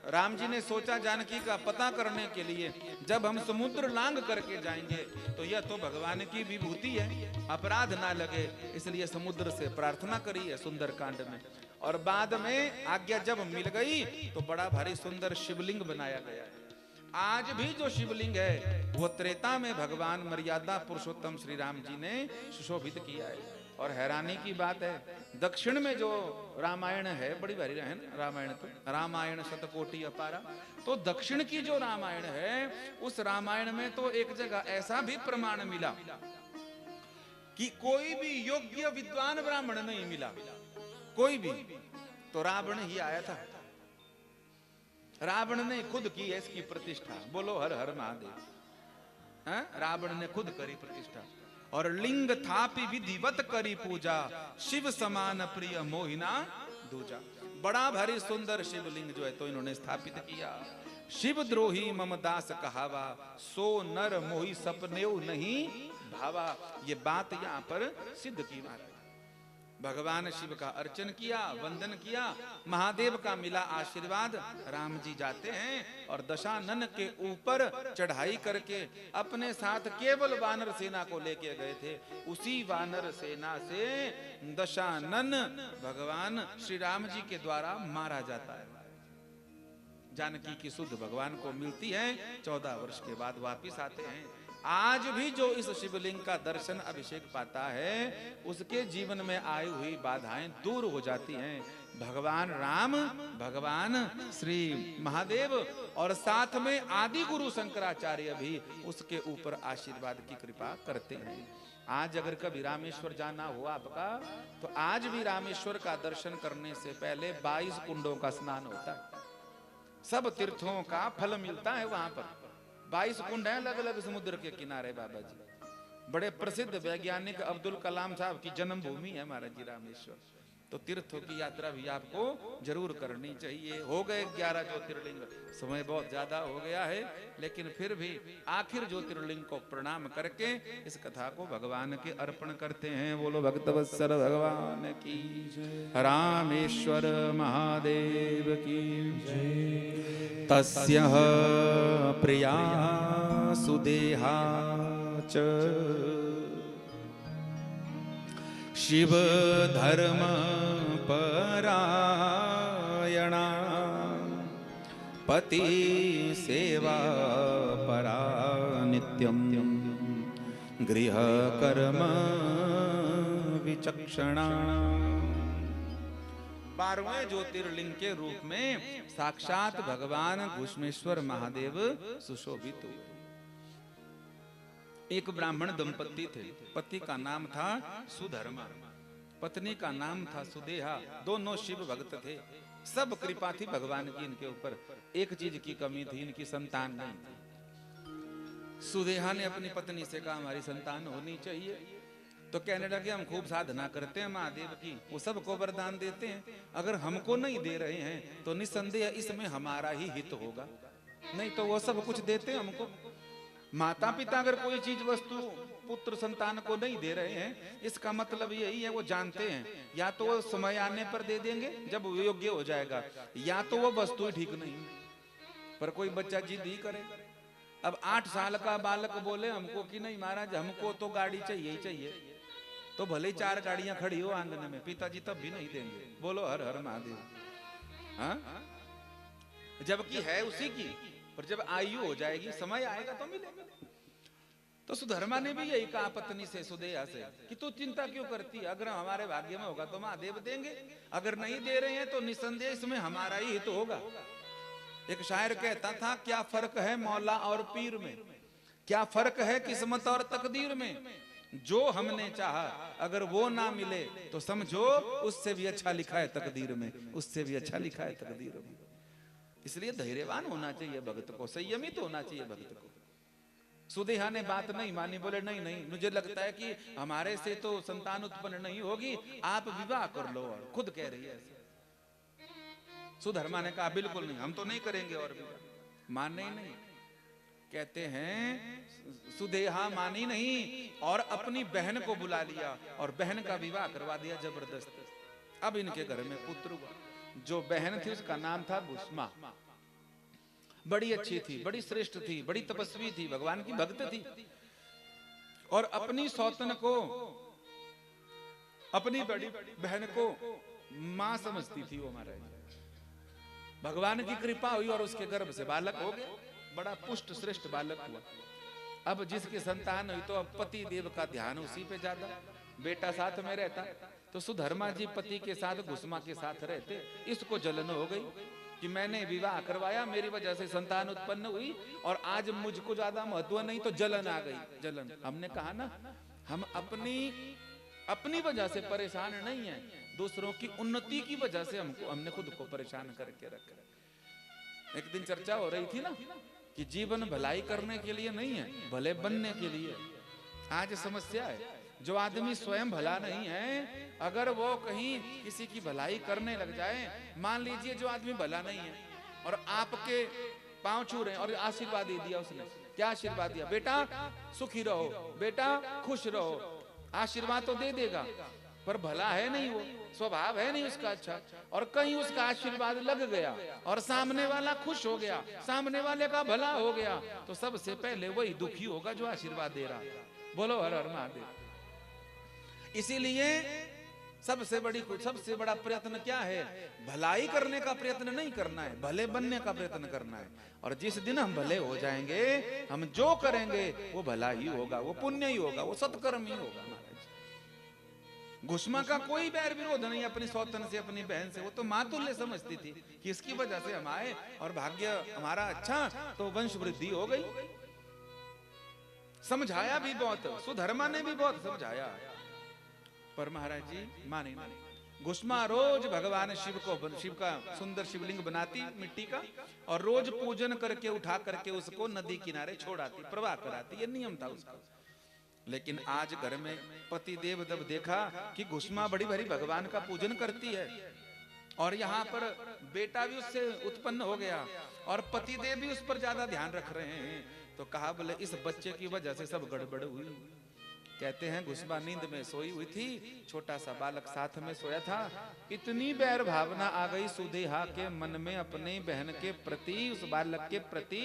राम जी ने सोचा जानकी का पता करने के लिए, जब हम समुद्र लांघ करके जाएंगे तो यह तो भगवान की विभूति है, अपराध ना लगे, इसलिए समुद्र से प्रार्थना करी है सुंदरकांड में। और बाद में आज्ञा जब मिल गई तो बड़ा भारी सुंदर शिवलिंग बनाया गया है। आज भी जो शिवलिंग है वो त्रेता में भगवान मर्यादा पुरुषोत्तम श्री राम जी ने सुशोभित किया है। और हैरानी की बात है, दक्षिण में जो रामायण है, बड़ी भारी है ना रामायण, तो रामायण शतकोटि अपारा, तो दक्षिण की जो रामायण है उस रामायण में तो एक जगह ऐसा भी प्रमाण मिला कि कोई भी योग्य विद्वान ब्राह्मण नहीं मिला, कोई भी, तो रावण ही आया था। रावण ने खुद की है इसकी प्रतिष्ठा, बोलो हर हर महादेव। रावण ने खुद करी प्रतिष्ठा, और लिंग थापि विधिवत करी पूजा, शिव समान प्रिय मोहिना दूजा। बड़ा भारी सुंदर शिवलिंग जो है तो इन्होंने स्थापित किया। शिव द्रोही मम दास कहावा, सो नर मोही सपनेऊ नहीं भावा। ये बात यहाँ पर सिद्ध की बात। भगवान शिव का अर्चन किया, वंदन किया, महादेव का मिला आशीर्वाद। राम जी जाते हैं और दशानन के ऊपर चढ़ाई करके अपने साथ केवल वानर सेना को लेके गए थे। उसी वानर सेना से दशानन भगवान श्री राम जी के द्वारा मारा जाता है। जानकी की सुध भगवान को मिलती है, 14 वर्ष के बाद वापिस आते हैं। आज भी जो इस शिवलिंग का दर्शन अभिषेक पाता है उसके जीवन में आई हुई बाधाएं दूर हो जाती हैं। भगवान राम, भगवान श्री महादेव और साथ में आदि गुरु शंकराचार्य भी उसके ऊपर आशीर्वाद की कृपा करते हैं। आज अगर कभी रामेश्वर जाना हो आपका, तो आज भी रामेश्वर का दर्शन करने से पहले 22 कुंडों का स्नान होता है। सब तीर्थों का फल मिलता है वहां पर। 22 कुंड हैं अलग अलग समुद्र के किनारे बाबा जी। बड़े प्रसिद्ध वैज्ञानिक अब्दुल कलाम साहब की जन्मभूमि है महाराज जी रामेश्वर। तो तीर्थों की यात्रा भी आपको जरूर करनी चाहिए। हो गए 11 ज्योतिर्लिंग, समय बहुत ज्यादा हो गया है, लेकिन फिर भी आखिर ज्योतिर्लिंग को प्रणाम करके इस कथा को भगवान के अर्पण करते हैं। बोलो भक्तवत्सल भगवान की, रामेश्वर महादेव की। तस्य प्रिया सुदेहा च शिव धर्म परायणा पति सेवा परा नित्यम गृह कर्म विचक्षणा। 12वें ज्योतिर्लिंग के रूप में साक्षात भगवान घुश्मेश्वर महादेव सुशोभित हुए। एक ब्राह्मण दंपति थे, पति का नाम था सुधर्मा, पत्नी का नाम था सुदेहा। दोनों शिव भक्त थे, सब कृपा थी भगवान की इनके ऊपर। एक चीज की कमी थी, इनकी संतान नहीं थी। सुदेहा ने अपनी पत्नी से कहा हमारी संतान होनी चाहिए। तो कहने लगे हम खूब साधना करते हैं महादेव की, वो सबको वरदान देते हैं, अगर हमको नहीं दे रहे हैं तो निसंदेह इसमें हमारा ही हित होगा, नहीं तो वो सब कुछ देते हैं हमको। माता पिता अगर कोई चीज वस्तु पुत्र संतान को नहीं दे रहे हैं, इसका मतलब यही है वो जानते हैं या तो वो समय आने पर दे देंगे जब योग्य हो जाएगा, या तो वो वस्तु ही ठीक नहीं। पर कोई बच्चा जिद ही करे। अब 8 साल का बालक बोले हमको कि नहीं महाराज हमको तो गाड़ी चाहिए ही चाहिए, तो भले ही 4 गाड़ियां खड़ी हो आंगन में, पिताजी तब भी नहीं देंगे। बोलो हर हर महादेव। हाँ, जबकि है उसी की, पर जब आयु हो जाएगी समय आएगा तो मिलेगा। तो सुधर्मा ने भी यही कहा पत्नी से सुदेहा से कि तू चिंता क्यों करती है, अगर हमारे भाग्य में होगा तो महादेव देंगे, अगर नहीं दे रहे हैं तो निसंदेह इसमें हमारा ही हित होगा। एक शायर कहता था क्या फर्क है मौला और पीर में, क्या फर्क है किस्मत और तकदीर में, जो हमने चाहा अगर वो ना मिले तो समझो उससे भी अच्छा लिखा है तकदीर में, उससे भी अच्छा लिखा है तकदीर में। इसलिए धैर्यवान होना चाहिए भक्त को, संयमित होना चाहिए भक्त को। सुदेहा ने बात नहीं मानी, बोले नहीं नहीं मुझे लगता है कि हमारे से तो संतान उत्पन्न नहीं होगी, आप विवाह कर लो। और खुद कह रही है ऐसे। सुधर्मा ने कहा बिल्कुल नहीं, हम तो नहीं करेंगे और विवाह। माने ही नहीं। कहते हैं सुदेहा मानी नहीं और अपनी बहन को बुला लिया और बहन का विवाह करवा दिया जबरदस्ती। अब इनके घर में पुत्र हुआ। जो बहन थी उसका नाम था भुष्मा। बड़ी अच्छी थी, बड़ी श्रेष्ठ थी, बड़ी तपस्वी थी, भगवान की भक्त थी, और अपनी सौतन को, अपनी बड़ी बहन को मां समझती थी वो। हमारे भगवान की कृपा हुई और उसके गर्भ से बालक हो गया, बड़ा पुष्ट श्रेष्ठ बालक हुआ। अब जिसकी संतान हुई तो अब पति देव का ध्यान उसी पे ज्यादा, बेटा साथ में रहता। तो सुधर्मा जी पति के साथ घुस्मा के साथ रहते। इसको जलन हो गई कि मैंने विवाह करवाया, मेरी वजह से संतान उत्पन्न हुई और आज मुझको ज्यादा महत्व नहीं, तो जलन आ गई। जलन, हमने कहा ना हम अपनी वजह से परेशान नहीं है, दूसरों की उन्नति की वजह से हमने खुद को परेशान करके रखा। एक दिन चर्चा हो रही थी ना कि जीवन भलाई करने के लिए नहीं है, भले बनने के लिए। आज समस्या है, जो आदमी स्वयं भला नहीं है, अगर वो कहीं किसी की भलाई करने लग जाए, मान लीजिए जो आदमी भला नहीं है और आपके पांव छू रहे हैं और आशीर्वाद दे दिया उसने, क्या आशीर्वाद दिया, बेटा सुखी रहो, बेटा खुश रहो, आशीर्वाद तो दे देगा, पर भला है नहीं, वो स्वभाव है नहीं उसका अच्छा। और कहीं उसका आशीर्वाद लग गया और सामने वाला खुश हो गया, सामने वाले का भला हो गया, तो सबसे पहले वही दुखी होगा जो आशीर्वाद दे रहा। बोलो हर हर महादेव। इसीलिए सबसे बड़ा प्रयत्न क्या है, भलाई करने का प्रयत्न नहीं करना है, भले बनने का प्रयत्न करना है। और जिस दिन हम भले हो जाएंगे, हम जो करेंगे वो भला ही होगा, वो पुण्य ही होगा, वो सत्कर्म ही होगा। घुस्मा का कोई बैर विरोध नहीं अपनी सौतन से, अपनी बहन से, वो तो मातुल्य समझती थी कि इसकी वजह से हम आए और भाग्य हमारा अच्छा, तो वंश वृद्धि हो गई। समझाया भी बहुत, सुधर्मा ने भी बहुत समझाया, पर महाराज जी माने नहीं। घुस्मा रोज भगवान शिव का सुंदर शिवलिंग बनाती मिट्टी का और रोज पूजन करके उठा करके उसको नदी किनारे छोड़ाती, प्रवाह कराती, ये नियम था उसका। लेकिन आज घर में पति देव जब देखा कि घुसमा बड़ी भरी भगवान का पूजन करती है और यहाँ पर बेटा भी उससे उत्पन्न हो गया और पति देव भी उस पर ज्यादा ध्यान रख रहे हैं, तो कहा बोले इस बच्चे की वजह से सब गड़बड़ हुई। कहते हैं घुसमा नींद में सोई हुई थी, छोटा सा बालक साथ में सोया था, इतनी बैर भावना आ गई सुदेहा के मन में अपने बहन के प्रति, उस बालक के प्रति,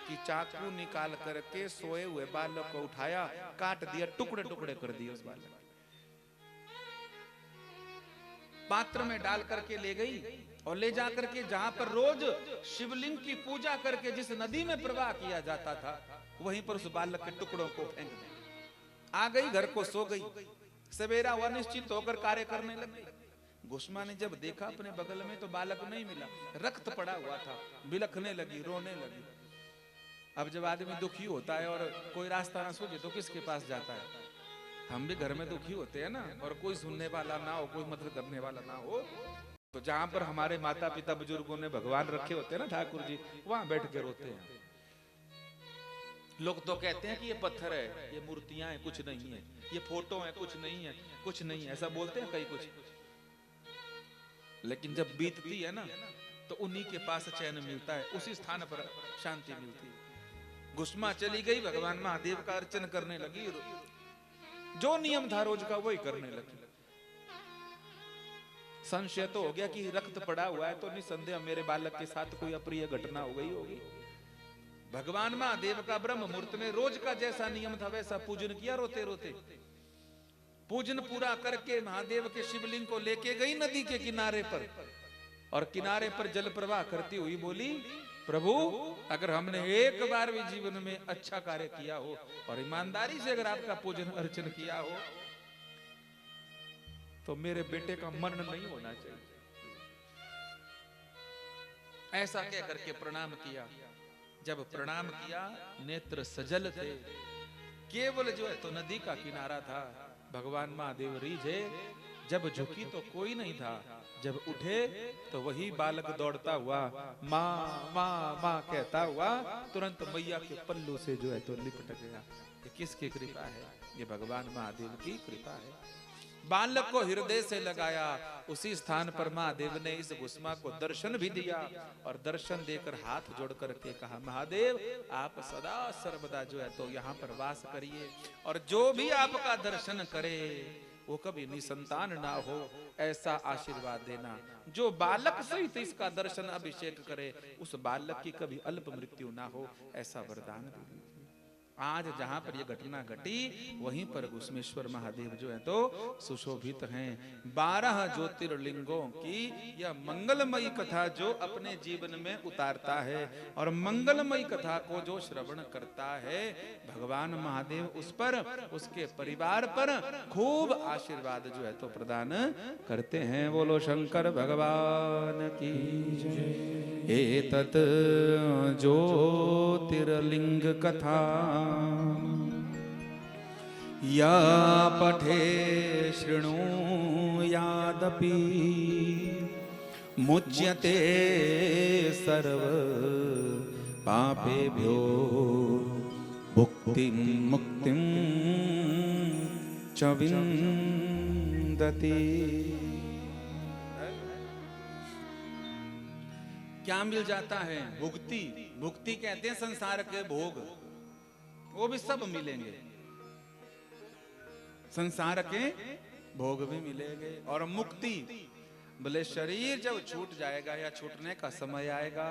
कि चाकू निकाल करके सोए हुए बालक को उठाया, काट दिया, टुकड़े टुकड़े कर दिए उस बालक। पात्र में डाल करके ले गई और ले जा करके जहां पर रोज शिवलिंग की पूजा करके जिस नदी में प्रवाह किया जाता था, वहीं पर उस बालक के टुकड़ों को फेंक दिया। आ गई, घर को सो गई। सवेरा हुआ, निश्चिंत होकर कार्य करने लगी। घुसमा ने जब देखा अपने बगल में तो बालक नहीं मिला, रक्त पड़ा हुआ था, बिलखने लगी, रोने लगी। अब जब आदमी दुखी होता है और कोई रास्ता ना सूझे तो किसके पास जाता है? हम भी घर में दुखी होते हैं ना, और कोई सुनने वाला ना हो, कोई मदद करने वाला ना हो, तो जहां पर हमारे माता पिता बुजुर्गों ने भगवान रखे होते हैं ना, ठाकुर जी, वहां बैठ के रोते हैं। लोग तो कहते हैं कि ये पत्थर है, ये मूर्तियां हैं, कुछ नहीं है, ये फोटो है, कुछ नहीं है, कुछ नहीं है, ऐसा बोलते हैं कई कुछ। लेकिन जब बीतती है ना तो उन्हीं के पास चैन मिलता है, उसी स्थान पर शांति मिलती है। घुसमा चली गई, भगवान महादेव का अर्चन करने लगी, जो नियम था रोज का वही करने लगी। संशय तो हो गया कि रक्त पड़ा हुआ है तो निसंदेह मेरे बालक के साथ कोई अप्रिय घटना हो गई होगी। भगवान महादेव का ब्रह्म मुहूर्त में रोज का जैसा नियम था वैसा पूजन किया, रोते रोते। पूजन पूरा करके महादेव के शिवलिंग को लेके गई नदी के किनारे पर, और किनारे पर जल प्रवाह करती हुई बोली, प्रभु अगर हमने एक बार भी जीवन में अच्छा कार्य किया हो और ईमानदारी से अगर आपका पूजन अर्चन किया हो तो मेरे बेटे का मरण नहीं होना चाहिए। ऐसा कह करके प्रणाम किया। जब प्रणाम किया, नेत्र सजल थे, केवल जो है तो नदी का किनारा था। भगवान महादेव रीझे, जब झुकी तो कोई नहीं था, जब उठे तो वही बालक दौड़ता हुआ माँ माँ माँ कहता हुआ तुरंत मैया के पल्लू से जो है तो लिपट गया। ये किसकी कृपा है? ये भगवान महादेव की कृपा है। बालक को हृदय से लगाया, उसी स्थान पर महादेव ने इस घुसमा को दर्शन भी दिया, और दर्शन देकर हाथ जोड़ करके कहा, महादेव आप सदा सर्वदा जो है तो यहाँ पर वास करिए, और जो भी आपका दर्शन करे वो कभी निसंतान ना हो, ऐसा आशीर्वाद देना। जो बालक सहित इसका दर्शन अभिषेक करे उस बालक की कभी अल्प मृत्यु ना हो, ऐसा वरदान दीजिए। आज जहां पर यह घटना घटी वहीं पर घुसमेश्वर महादेव जो है तो सुशोभित हैं। 12 ज्योतिर्लिंगों की यह मंगलमयी कथा जो अपने जीवन में उतारता है, और मंगलमयी कथा को जो श्रवण करता है, भगवान महादेव उस पर, उसके परिवार पर खूब आशीर्वाद जो है तो प्रदान करते हैं। बोलो शंकर भगवान की जय। एतत् ज्योतिर्लिंग कथा या पठे शृणुयादपि मुच्यते सर्व पापेभ्यो भुक्तिं मुक्तिं च विन्दति। क्या मिल जाता है? भुक्ति। भुक्ति कहते हैं संसार के भोग, वो भी सब मिलेंगे, संसार के भोग भी मिलेंगे। और मुक्ति बोले शरीर जब छूट जाएगा या छूटने का समय आएगा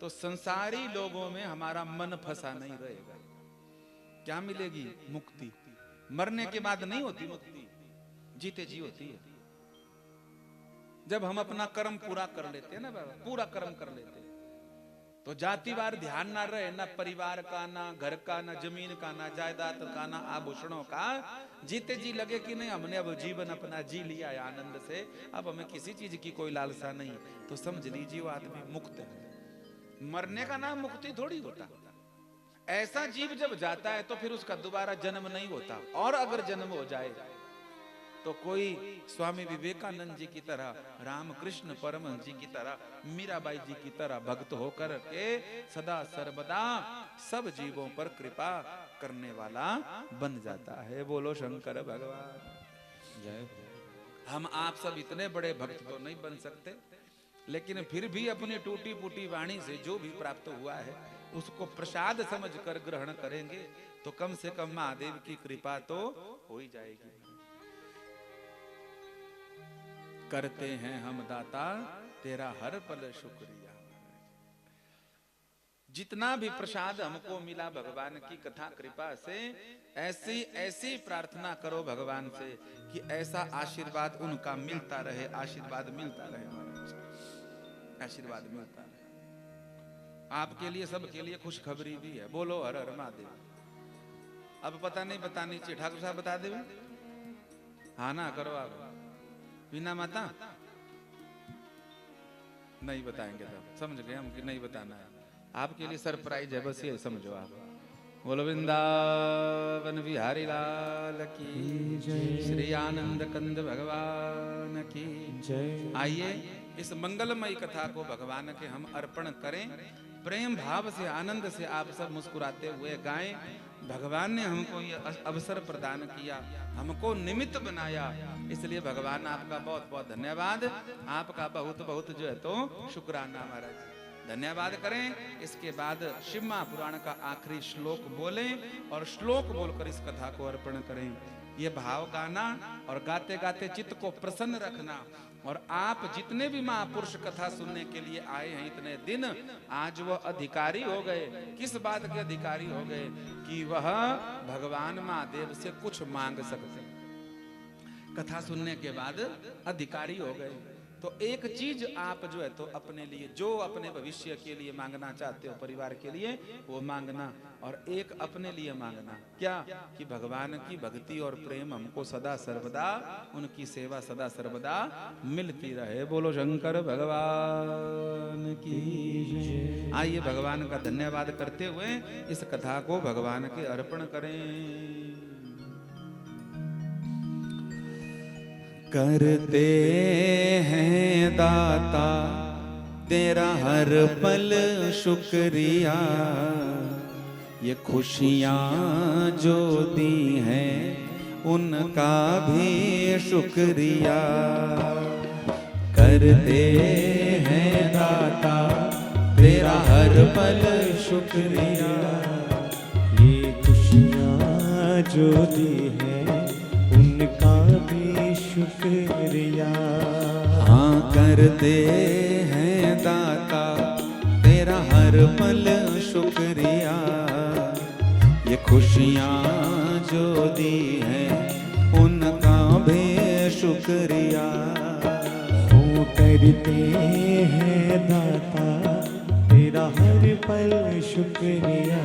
तो संसारी लोगों में हमारा मन फंसा नहीं रहेगा। क्या मिलेगी? मुक्ति। मरने के बाद नहीं होती मुक्ति, जीते जी होती है। जब हम अपना कर्म पूरा कर लेते हैं ना बाबा, पूरा कर्म कर लेते हैं, तो जातिवार ध्यान ना रहे, ना परिवार का, ना घर का, ना जमीन का, ना जायदाद का, ना आभूषणों का। जीते जी लगे कि नहीं हमने अब जीवन अपना जी लिया है आनंद से, अब हमें किसी चीज की कोई लालसा नहीं, तो समझ लीजिए वो आदमी मुक्त है। मरने का नाम मुक्ति थोड़ी होता। ऐसा जीव जब जाता है तो फिर उसका दोबारा जन्म नहीं होता, और अगर जन्म हो जाए तो कोई स्वामी विवेकानंद जी की तरह, रामकृष्ण परमहंस जी की तरह, मीराबाई जी की तरह भक्त होकर के सदा सर्वदा सब जीवों पर कृपा करने वाला बन जाता है। बोलो शंकर भगवान जय। हम आप सब इतने बड़े भक्त तो नहीं बन सकते, लेकिन फिर भी अपनी टूटी फूटी वाणी से जो भी प्राप्त हुआ है उसको प्रसाद समझकर ग्रहण करेंगे तो कम से कम महादेव की कृपा तो हो ही जाएगी। करते हैं हम दाता तेरा हर पल शुक्रिया। जितना भी प्रसाद हमको मिला भगवान की कथा कृपा से, ऐसी ऐसी प्रार्थना करो भगवान से कि ऐसा आशीर्वाद उनका मिलता रहे, आशीर्वाद मिलता रहे, आशीर्वाद मिलता रहे। आपके लिए सबके लिए खुशखबरी भी है। बोलो हर हर महादेव। अब पता नहीं बतानी चाहिए, ठाकुर साहब बता दे। हाँ ना करो आप। बिना माता नहीं बताएंगे, तब समझ गए हम कि नहीं बताना है। आपके लिए सरप्राइज है, बस ये समझो आप। बोलो वृंदावन बिहारी लाल की जय, श्री आनंद कंद भगवान की जय। आइए इस मंगलमयी कथा को भगवान के हम अर्पण करें, प्रेम भाव से आनंद से आप सब मुस्कुराते हुए गाएं। भगवान ने हमको ये अवसर प्रदान किया, हमको निमित्त बनाया, इसलिए भगवान आपका बहुत बहुत धन्यवाद। आपका बहुत बहुत जो है तो शुक्राना महाराज, धन्यवाद करें। इसके बाद शिव महापुराण का आखिरी श्लोक बोलें और श्लोक बोलकर इस कथा को अर्पण करें। ये भाव गाना और गाते गाते चित्त को प्रसन्न रखना। और आप जितने भी महापुरुष कथा सुनने के लिए आए हैं इतने दिन, आज वह अधिकारी हो गए। किस बात के अधिकारी हो गए? कि वह भगवान महादेव से कुछ मांग सकते हैं। कथा सुनने के बाद अधिकारी हो गए। तो एक चीज आप जो है तो अपने लिए, जो अपने भविष्य के लिए मांगना चाहते हो, परिवार के लिए, वो मांगना। और एक अपने लिए मांगना, क्या? कि भगवान की भक्ति और प्रेम हमको सदा सर्वदा, उनकी सेवा सदा सर्वदा मिलती रहे। बोलो शंकर भगवान की जय। आइए भगवान का धन्यवाद करते हुए इस कथा को भगवान के अर्पण करें। करते हैं दाता तेरा हर पल शुक्रिया, ये खुशियाँ जो दी हैं उनका भी शुक्रिया। करते हैं दाता तेरा हर पल शुक्रिया, ये खुशियाँ जो दी है उनका भी शुक्रिया। हाँ करते हैं दाता तेरा हर पल शुक्रिया, ये खुशियाँ जो दी हैं उनका भी शुक्रिया। वो करते हैं दाता तेरा हर पल शुक्रिया,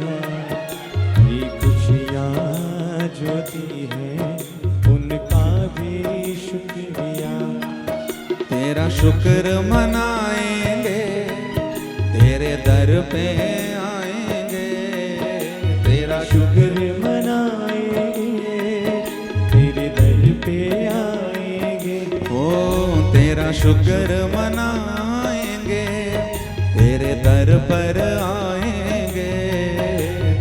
ये खुशियाँ जो दी है उनका भी शुक्रिया। तेरा शुक्र मनाएंगे, तेरे दर पे आएंगे। तेरा शुक्र मनाएंगे, तेरे दर पे आएंगे। ओ तेरा शुक्र मनाएंगे, तेरे दर पर आएंगे।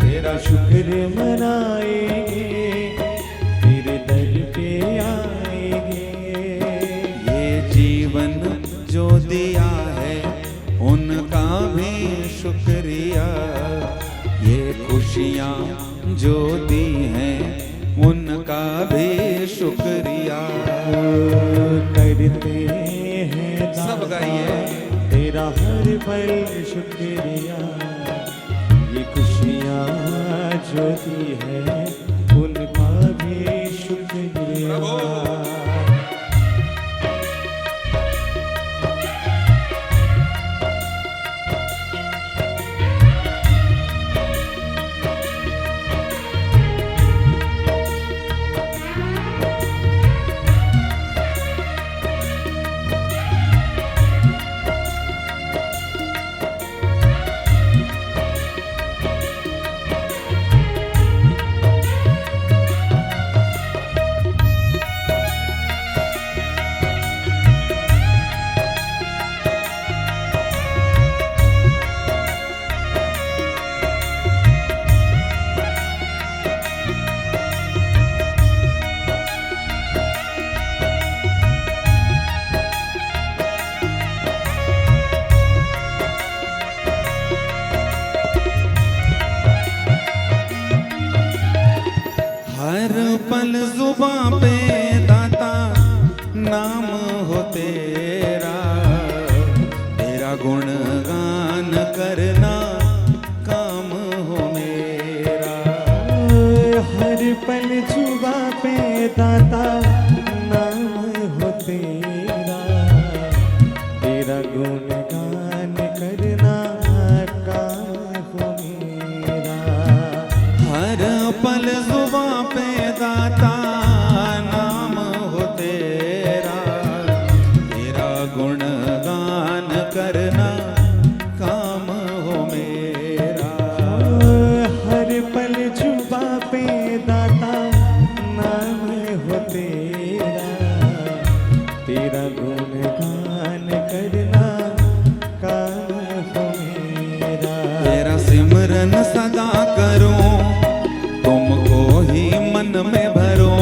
तेरा शुक्र मनाएंगे, तेरे दर पे आएंगे। ये जीवन जो दिया है उनका भी शुक्रिया, ये खुशियाँ जो दी हैं उनका भी शुक्रिया। करते हैं सब गाइए। तेरा हर पल शुक्रिया, ये खुशियाँ जो दी है उनका भी शुक्रिया। हर पल जुबां पे दाता नाम हो तेरा, तेरा गुणगान करना काम हो मेरा। हर पल जुबां पे दाता नाम हो तेरा, तेरा गुणगान करना काम हो मेरा। हर पल जुबां पे दाता नाम हो तेरा, तेरा गुणगान करना काम हो मेरा। हर पल जुबां पे दाता नाम हो तेरा, तेरा गुणगान करना काम हो मेरा। तेरा सिमरन सदा करूं, तुमको ही मन में भरूं।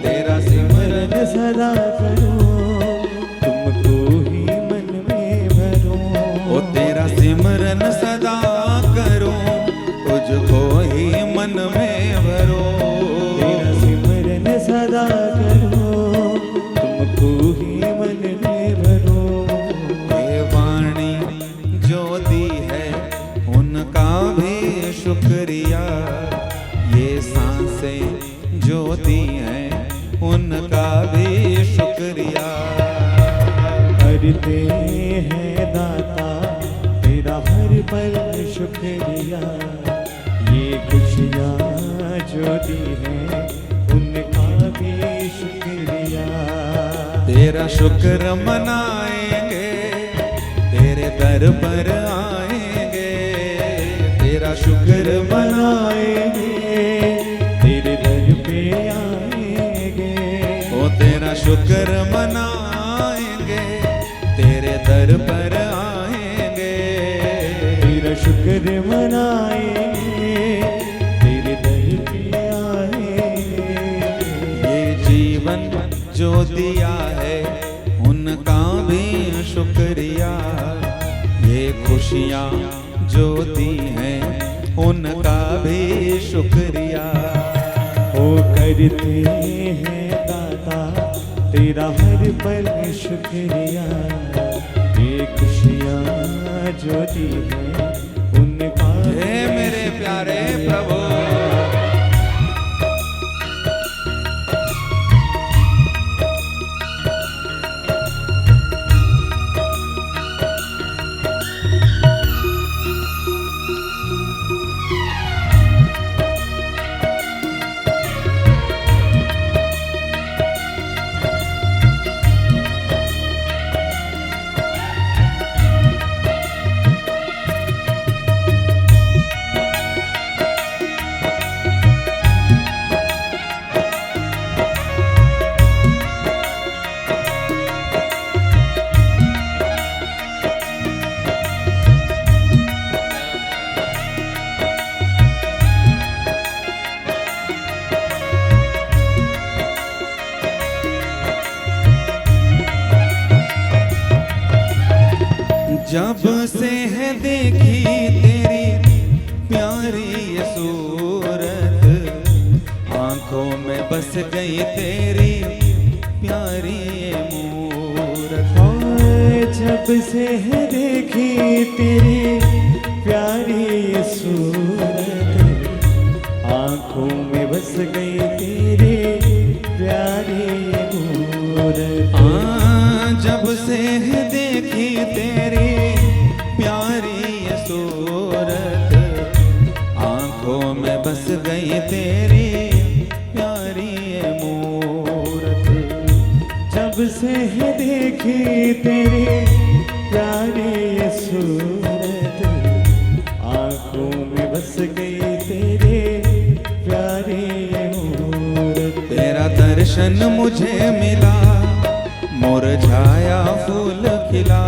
तेरा सिमरन सदा करो, तुमको ही मन में भरो। ओ तेरा सिमरन सदा करूं, तुझको ही मन में भरूं। तेरा सिमरन सदा करो, तुमको ही मन में भरो। ये वाणी जो दी है उनका भी शुक्रिया, ये सांसें जो दी हैं उनका भी शुक्रिया। करते हैं दाता तेरा हर पल शुक्रिया, ये खुशियाँ जो दी हैं उनका भी शुक्रिया। तेरा शुक्र मनाएंगे, तेरे दर पर आएंगे। तेरा शुक्र मनाएंगे, तेरे दर पे आएंगे। ओ तेरा शुक्र मनाएंगे, तेरे दर पर आएंगे। तेरा शुक्र मनाएंगे, तेरे दर पे आएंगे। ये जीवन जो दिया है उनका भी शुक्रिया, ये खुशियाँ जो दी हैं उनका भी शुक्रिया। ओ करते हैं दाता तेरा हर पल शुक्रिया, ये खुशियाँ जो दी हैं उनका। हे मेरे प्यारे प्रभु, जब से है देखी तेरी प्यारी ये सूरत, आंखों में बस गई तेरी प्यारी ये मूरत। जब से है देखी तेरी प्यारी ये सूरत, आंखों में बस गई तेरी प्यारी ये मूरत। जब से है देखी तेरी प्यारी ये सूरत, आंखों में बस गई तेरी प्यारी ये मूरत। जब से है देखी तेरी प्यारी ये सूरत, आंखों में बस गई तेरी प्यारी ये मूरत। तेरा दर्शन मुझे मिला, मुरझाया फूल खिला।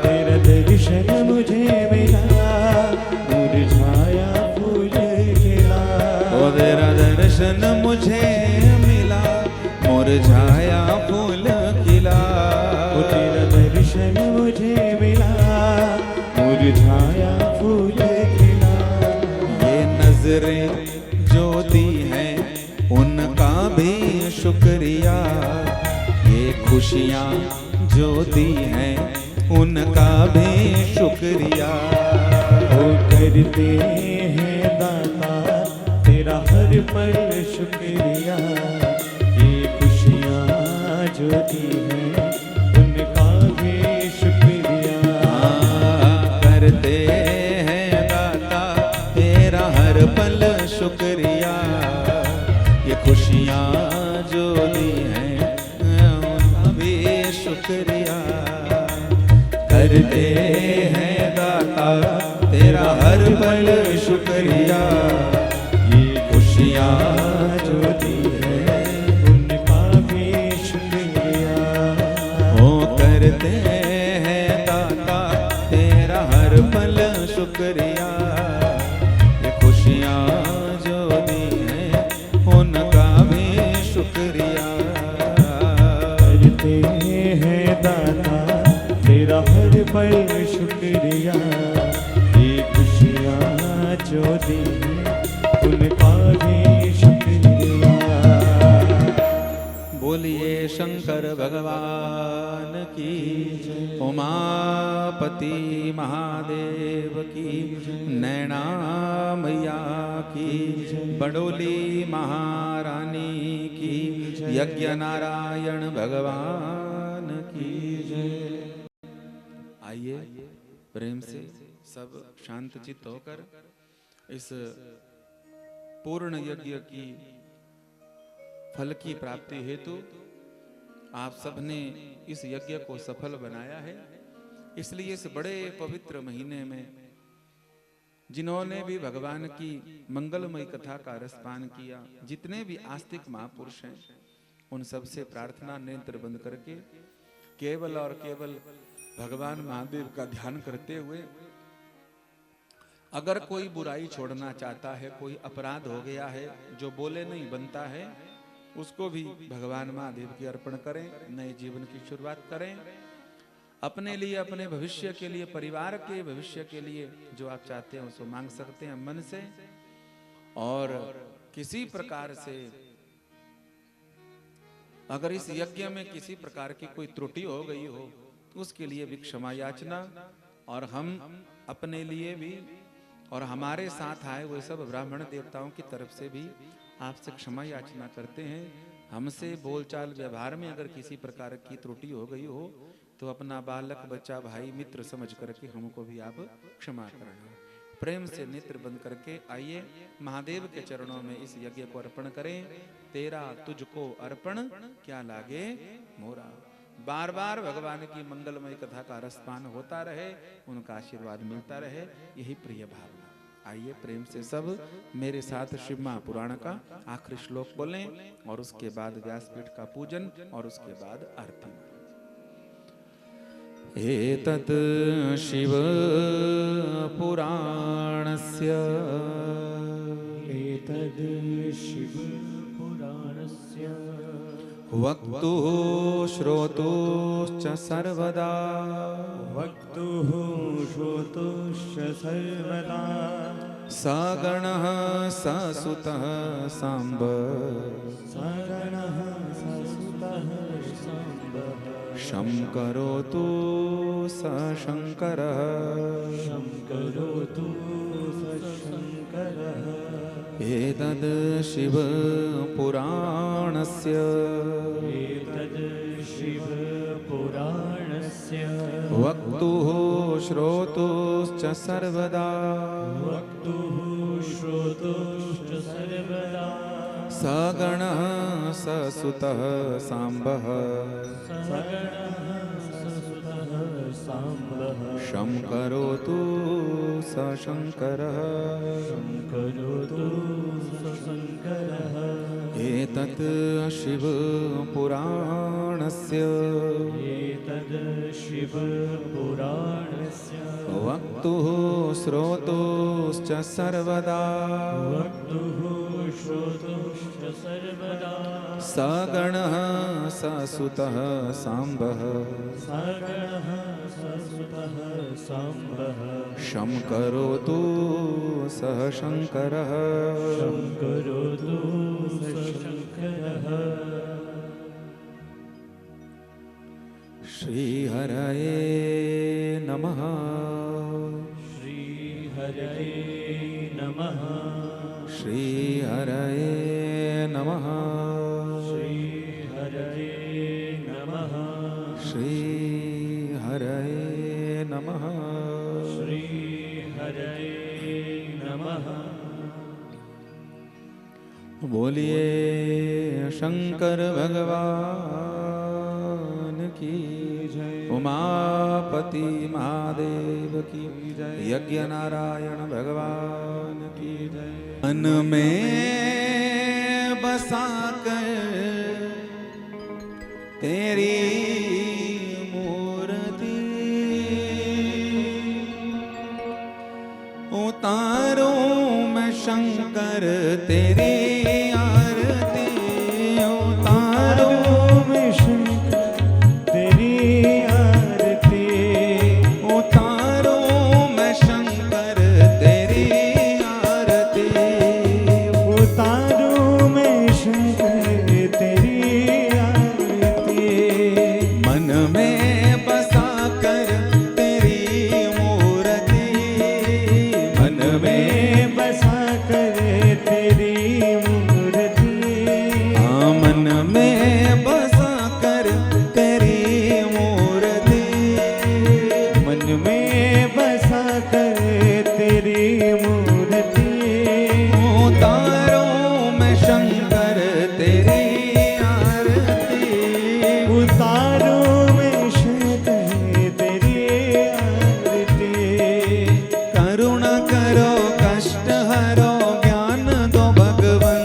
तेरा दर्शन मुझे मिला, मुरझाया फूल खिला। ओ तेरा दर्शन मुझे मिला, मुरझाया फूल खिला। ओ तेरा दर्शन मुझे मिला, मुरझाया फूल खिला। ये नजरें जो दी हैं खुशियाँ जो दी हैं उनका भी शुक्रिया। वो करते हैं दाता तेरा हर पल शुक्रिया। ये खुशियाँ जो दी हैं उनका भी शुक्रिया। करते हैं दाता तेरा हर पल शुक्रिया। ये खुशियाँ जो दी हैं उनका भी शुक्रिया। करते हैं दाता तेरा हर पल शुक्रिया। ये खुशियाँ जो दी हैं उनका भी शुक्रिया। ओ करते हैं दाता तेरा हर पल शुक्रिया। ये खुशियाँ जो दी हैं उनका भी शुक्रिया। करते हैं दाता तेरा हर पल शुक्रिया। ये खुशियाँ जो दी हैं उनका भी शुक्रिया। बोलिए शंकर भगवान की, उमापति महादेव की, नैना मैया की, बडोली महारानी की, यज्ञ नारायण भगवान की जय। आइए प्रेम से सब शांत चित्त होकर इस पूर्ण यज्ञ की फल की प्राप्ति हेतु आप सबने इस यज्ञ को सफल बनाया है। इसलिए इस बड़े पवित्र महीने में जिन्होंने भी भगवान की मंगलमयी कथा का रसपान किया, जितने भी आस्तिक महापुरुष हैं, उन सब से प्रार्थना नेत्र बंद करके केवल और केवल भगवान महादेव का ध्यान करते हुए अगर कोई बुराई छोड़ना चाहता है, कोई अपराध हो गया है जो बोले नहीं बनता है, उसको भी भगवान महादेव की अर्पण करें। नए जीवन की शुरुआत करें। अपने लिए, अपने भविष्य के लिए, परिवार के भविष्य के लिए जो आप चाहते हैं उसको मांग सकते हैं मन से। और किसी प्रकार से अगर इस यज्ञ में किसी प्रकार की कोई त्रुटि हो गई हो तो उसके लिए भी क्षमा याचना। और हम अपने लिए भी और हमारे साथ आए हुए सब ब्राह्मण देवताओं की तरफ से भी आपसे क्षमा याचना करते हैं। हमसे बोलचाल व्यवहार में अगर किसी प्रकार की त्रुटि हो गई हो तो अपना बालक, बच्चा, भाई, मित्र समझ करके हमको भी आप क्षमा करना। प्रेम से नेत्र बंद करके आइए महादेव के चरणों में इस यज्ञ को अर्पण करें। तेरा तुझको अर्पण क्या लागे मोरा। बार बार भगवान की मंगलमय कथा का रसपान होता रहे, उनका आशीर्वाद मिलता रहे, यही प्रिय भावना। आइए प्रेम से सब मेरे साथ शिव महापुराण का आखिरी श्लोक बोलें और उसके बाद व्यासपीठ का पूजन और उसके बाद आरती। एतत् शिव पुराणस्य एतद् शिव पुराणस्य वक्तुः श्रोतुश्च सर्वदा वक्तुः श्रोतुश्च सर्वदा सगणः ससुतः साम्ब सगणः ससुतः साम्बः शंकरोतु सशंकरः शंकरोतु सशंकरः एतद् शिव पुराणस्य एतद् शिव पुराणस्य वक्तुः श्रोतुश्च सर्वदा वक्तुः श्रोतुश्च सर्वदा सगणः ससुतः साम्बः सगणः ससुतः साम्बः शंकरोतु सशंकरः शंकरोतु सशंकरः एतत् शिव पुराणस्य एतद् शिव पुराणस्य वक्तुः श्रोतुश्च सर्वदा वक्तुः श्रोतुश्च सर्वदा सगणः ससुतः साम्बः सगणः ससुतः साम्बः शंकरोतु सः शंकरः शंकरोतु सशंकरः। श्री हरये नमः। श्री हरये नमः। श्री हरये नमः। श्री हरये नमः। श्री हरये नमः। श्री हरये नमः। बोलिए शंकर भगवान की जय। उमापति महादेव की जय। यज्ञ नारायण भगवान की जय। मन में बसा कर तेरी मूर्ति उतारूं मैं शंकर तेरी आरती। उतारूं मैं शंकर तेरी आरती। उतारूं मैं शंकर तेरी आरती। उतारूं मैं शंकर तेरी आरती। मन में बसा कर तेरी मूर्ति। मन में बसा कर तेरी मूर्ति। हाँ, मन में बसा कर तेरी मूर्ति। मन में बसा कर तेरी मूर्ति। उतारूं मैं शंकर तेरी आरती। उतारूं मैं शंकर तेरी आरती। करुणा करो कष्ट हरो ज्ञान दो भगवन।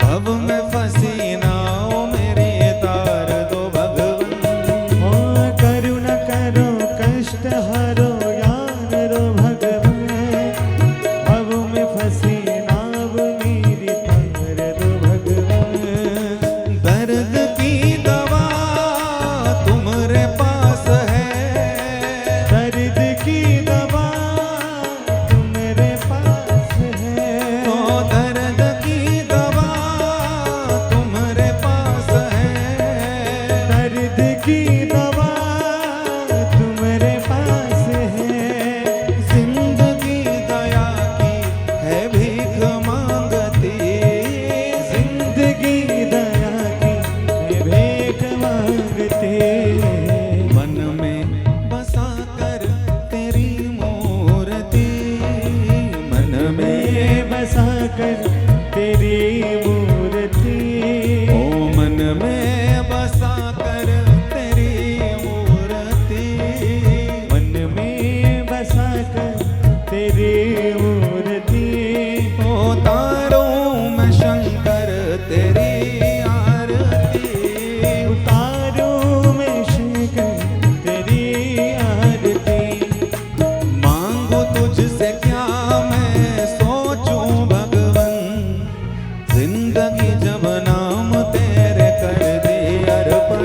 भव में फंसी नाओ मेरी तार दो भगवन। ओ करुणा करो कष्ट हरो ज्ञान दो भगवन। भव में फंसी नाव मेरी तार दो भगवन। दर्द की दवा तुम्हारे पास है। दर्द की दवा तुम्हारे पास है। तो दर्द की दवा तुम्हारे पास है। दर्द की दवा तुम्हारे पास है। जिंदगी दया की है भीख मांगती। जिंदगी दया की है भीख मांगते। मन में बसा कर तेरी मूर्ति। मन में बसा कर तेरी मूर्ति। ओ मन में बसा कर तेरी मूर्ति। मन में बसा कर तेरी मूर्ति। उतारूं मैं शंकर तेरी आरती। उतारूं मैं शंकर तेरी आरती। मांगू तुझसे क्या मैं सोचूं भगवन। जिंदगी जब नाम तेरे कर दे अर्पण।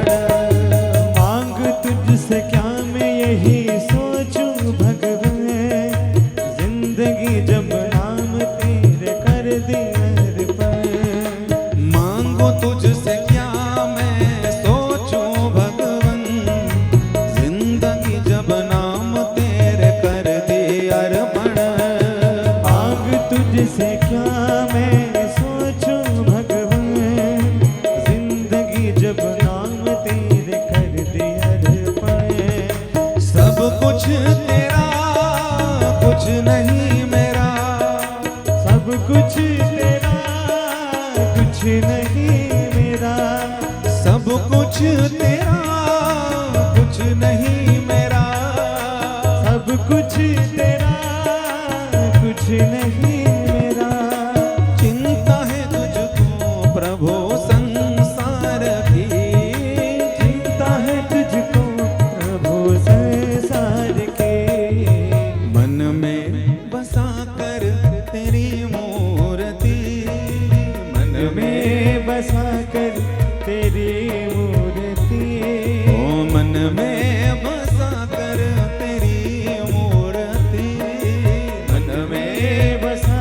मांग तुझसे क्या मैं यही सोचूं भगवन। जिंदगी जब नाम तेरे कर दे अर्पण। मांगू तुझसे क्या मैं सोचूं भगवन। जिंदगी जब नाम तेरे कर दे अर्पण। मांग तुझसे क्या मैं सोचूं भगवन। जिंदगी जब नाम तेरे कर दे अर्पण। सब कुछ तेरा कुछ नहीं मेरा। सब कुछ तेरा कुछ नहीं मेरा। सब कुछ तेरा कुछ नहीं मेरा। सब कुछ तेरा कुछ नहीं मेरा। चिंता है तुझको प्रभु संसार की। चिंता है तुझको प्रभु संसार के। मन में बसा कर तेरी मूर्ति। मन में बसा कर तेरी मूर्ति। ओ मन में बसा कर तेरी मूर्ति। मन में बसा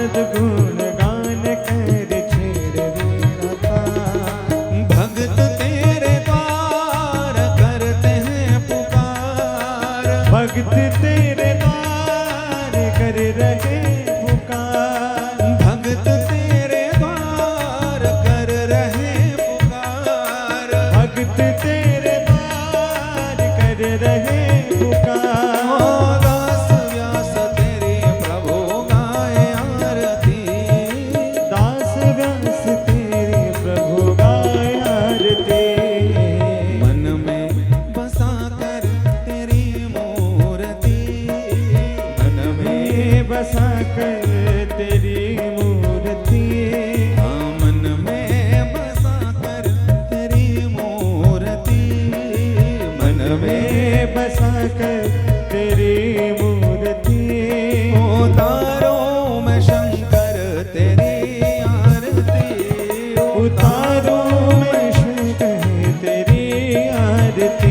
सद्गुण गान कर छेड़ वीणा तार। भगत तेरे द्वार करते हैं पुकार, भक्त तेरे द्वार कर रहे पुकार। भगत तेरे द्वार कर रहे पुकार, भक्त तेरे द्वार कर रहे पुकार। ओ दास व्यास तेरी प्रभु गाए आरती, दास व्यास तेरी प्रभु गाए आरती। मन में बसा कर तेरी मूर्ति, मन में बसा कर तेरी मूर्ति। हाँ, मन में बसा कर तेरी मूर्ति, मन में बसा कर तेरी मूर्ति। उतारो मैं शंकर तेरी आरती, उतारो मैं शंकर तेरी आरती।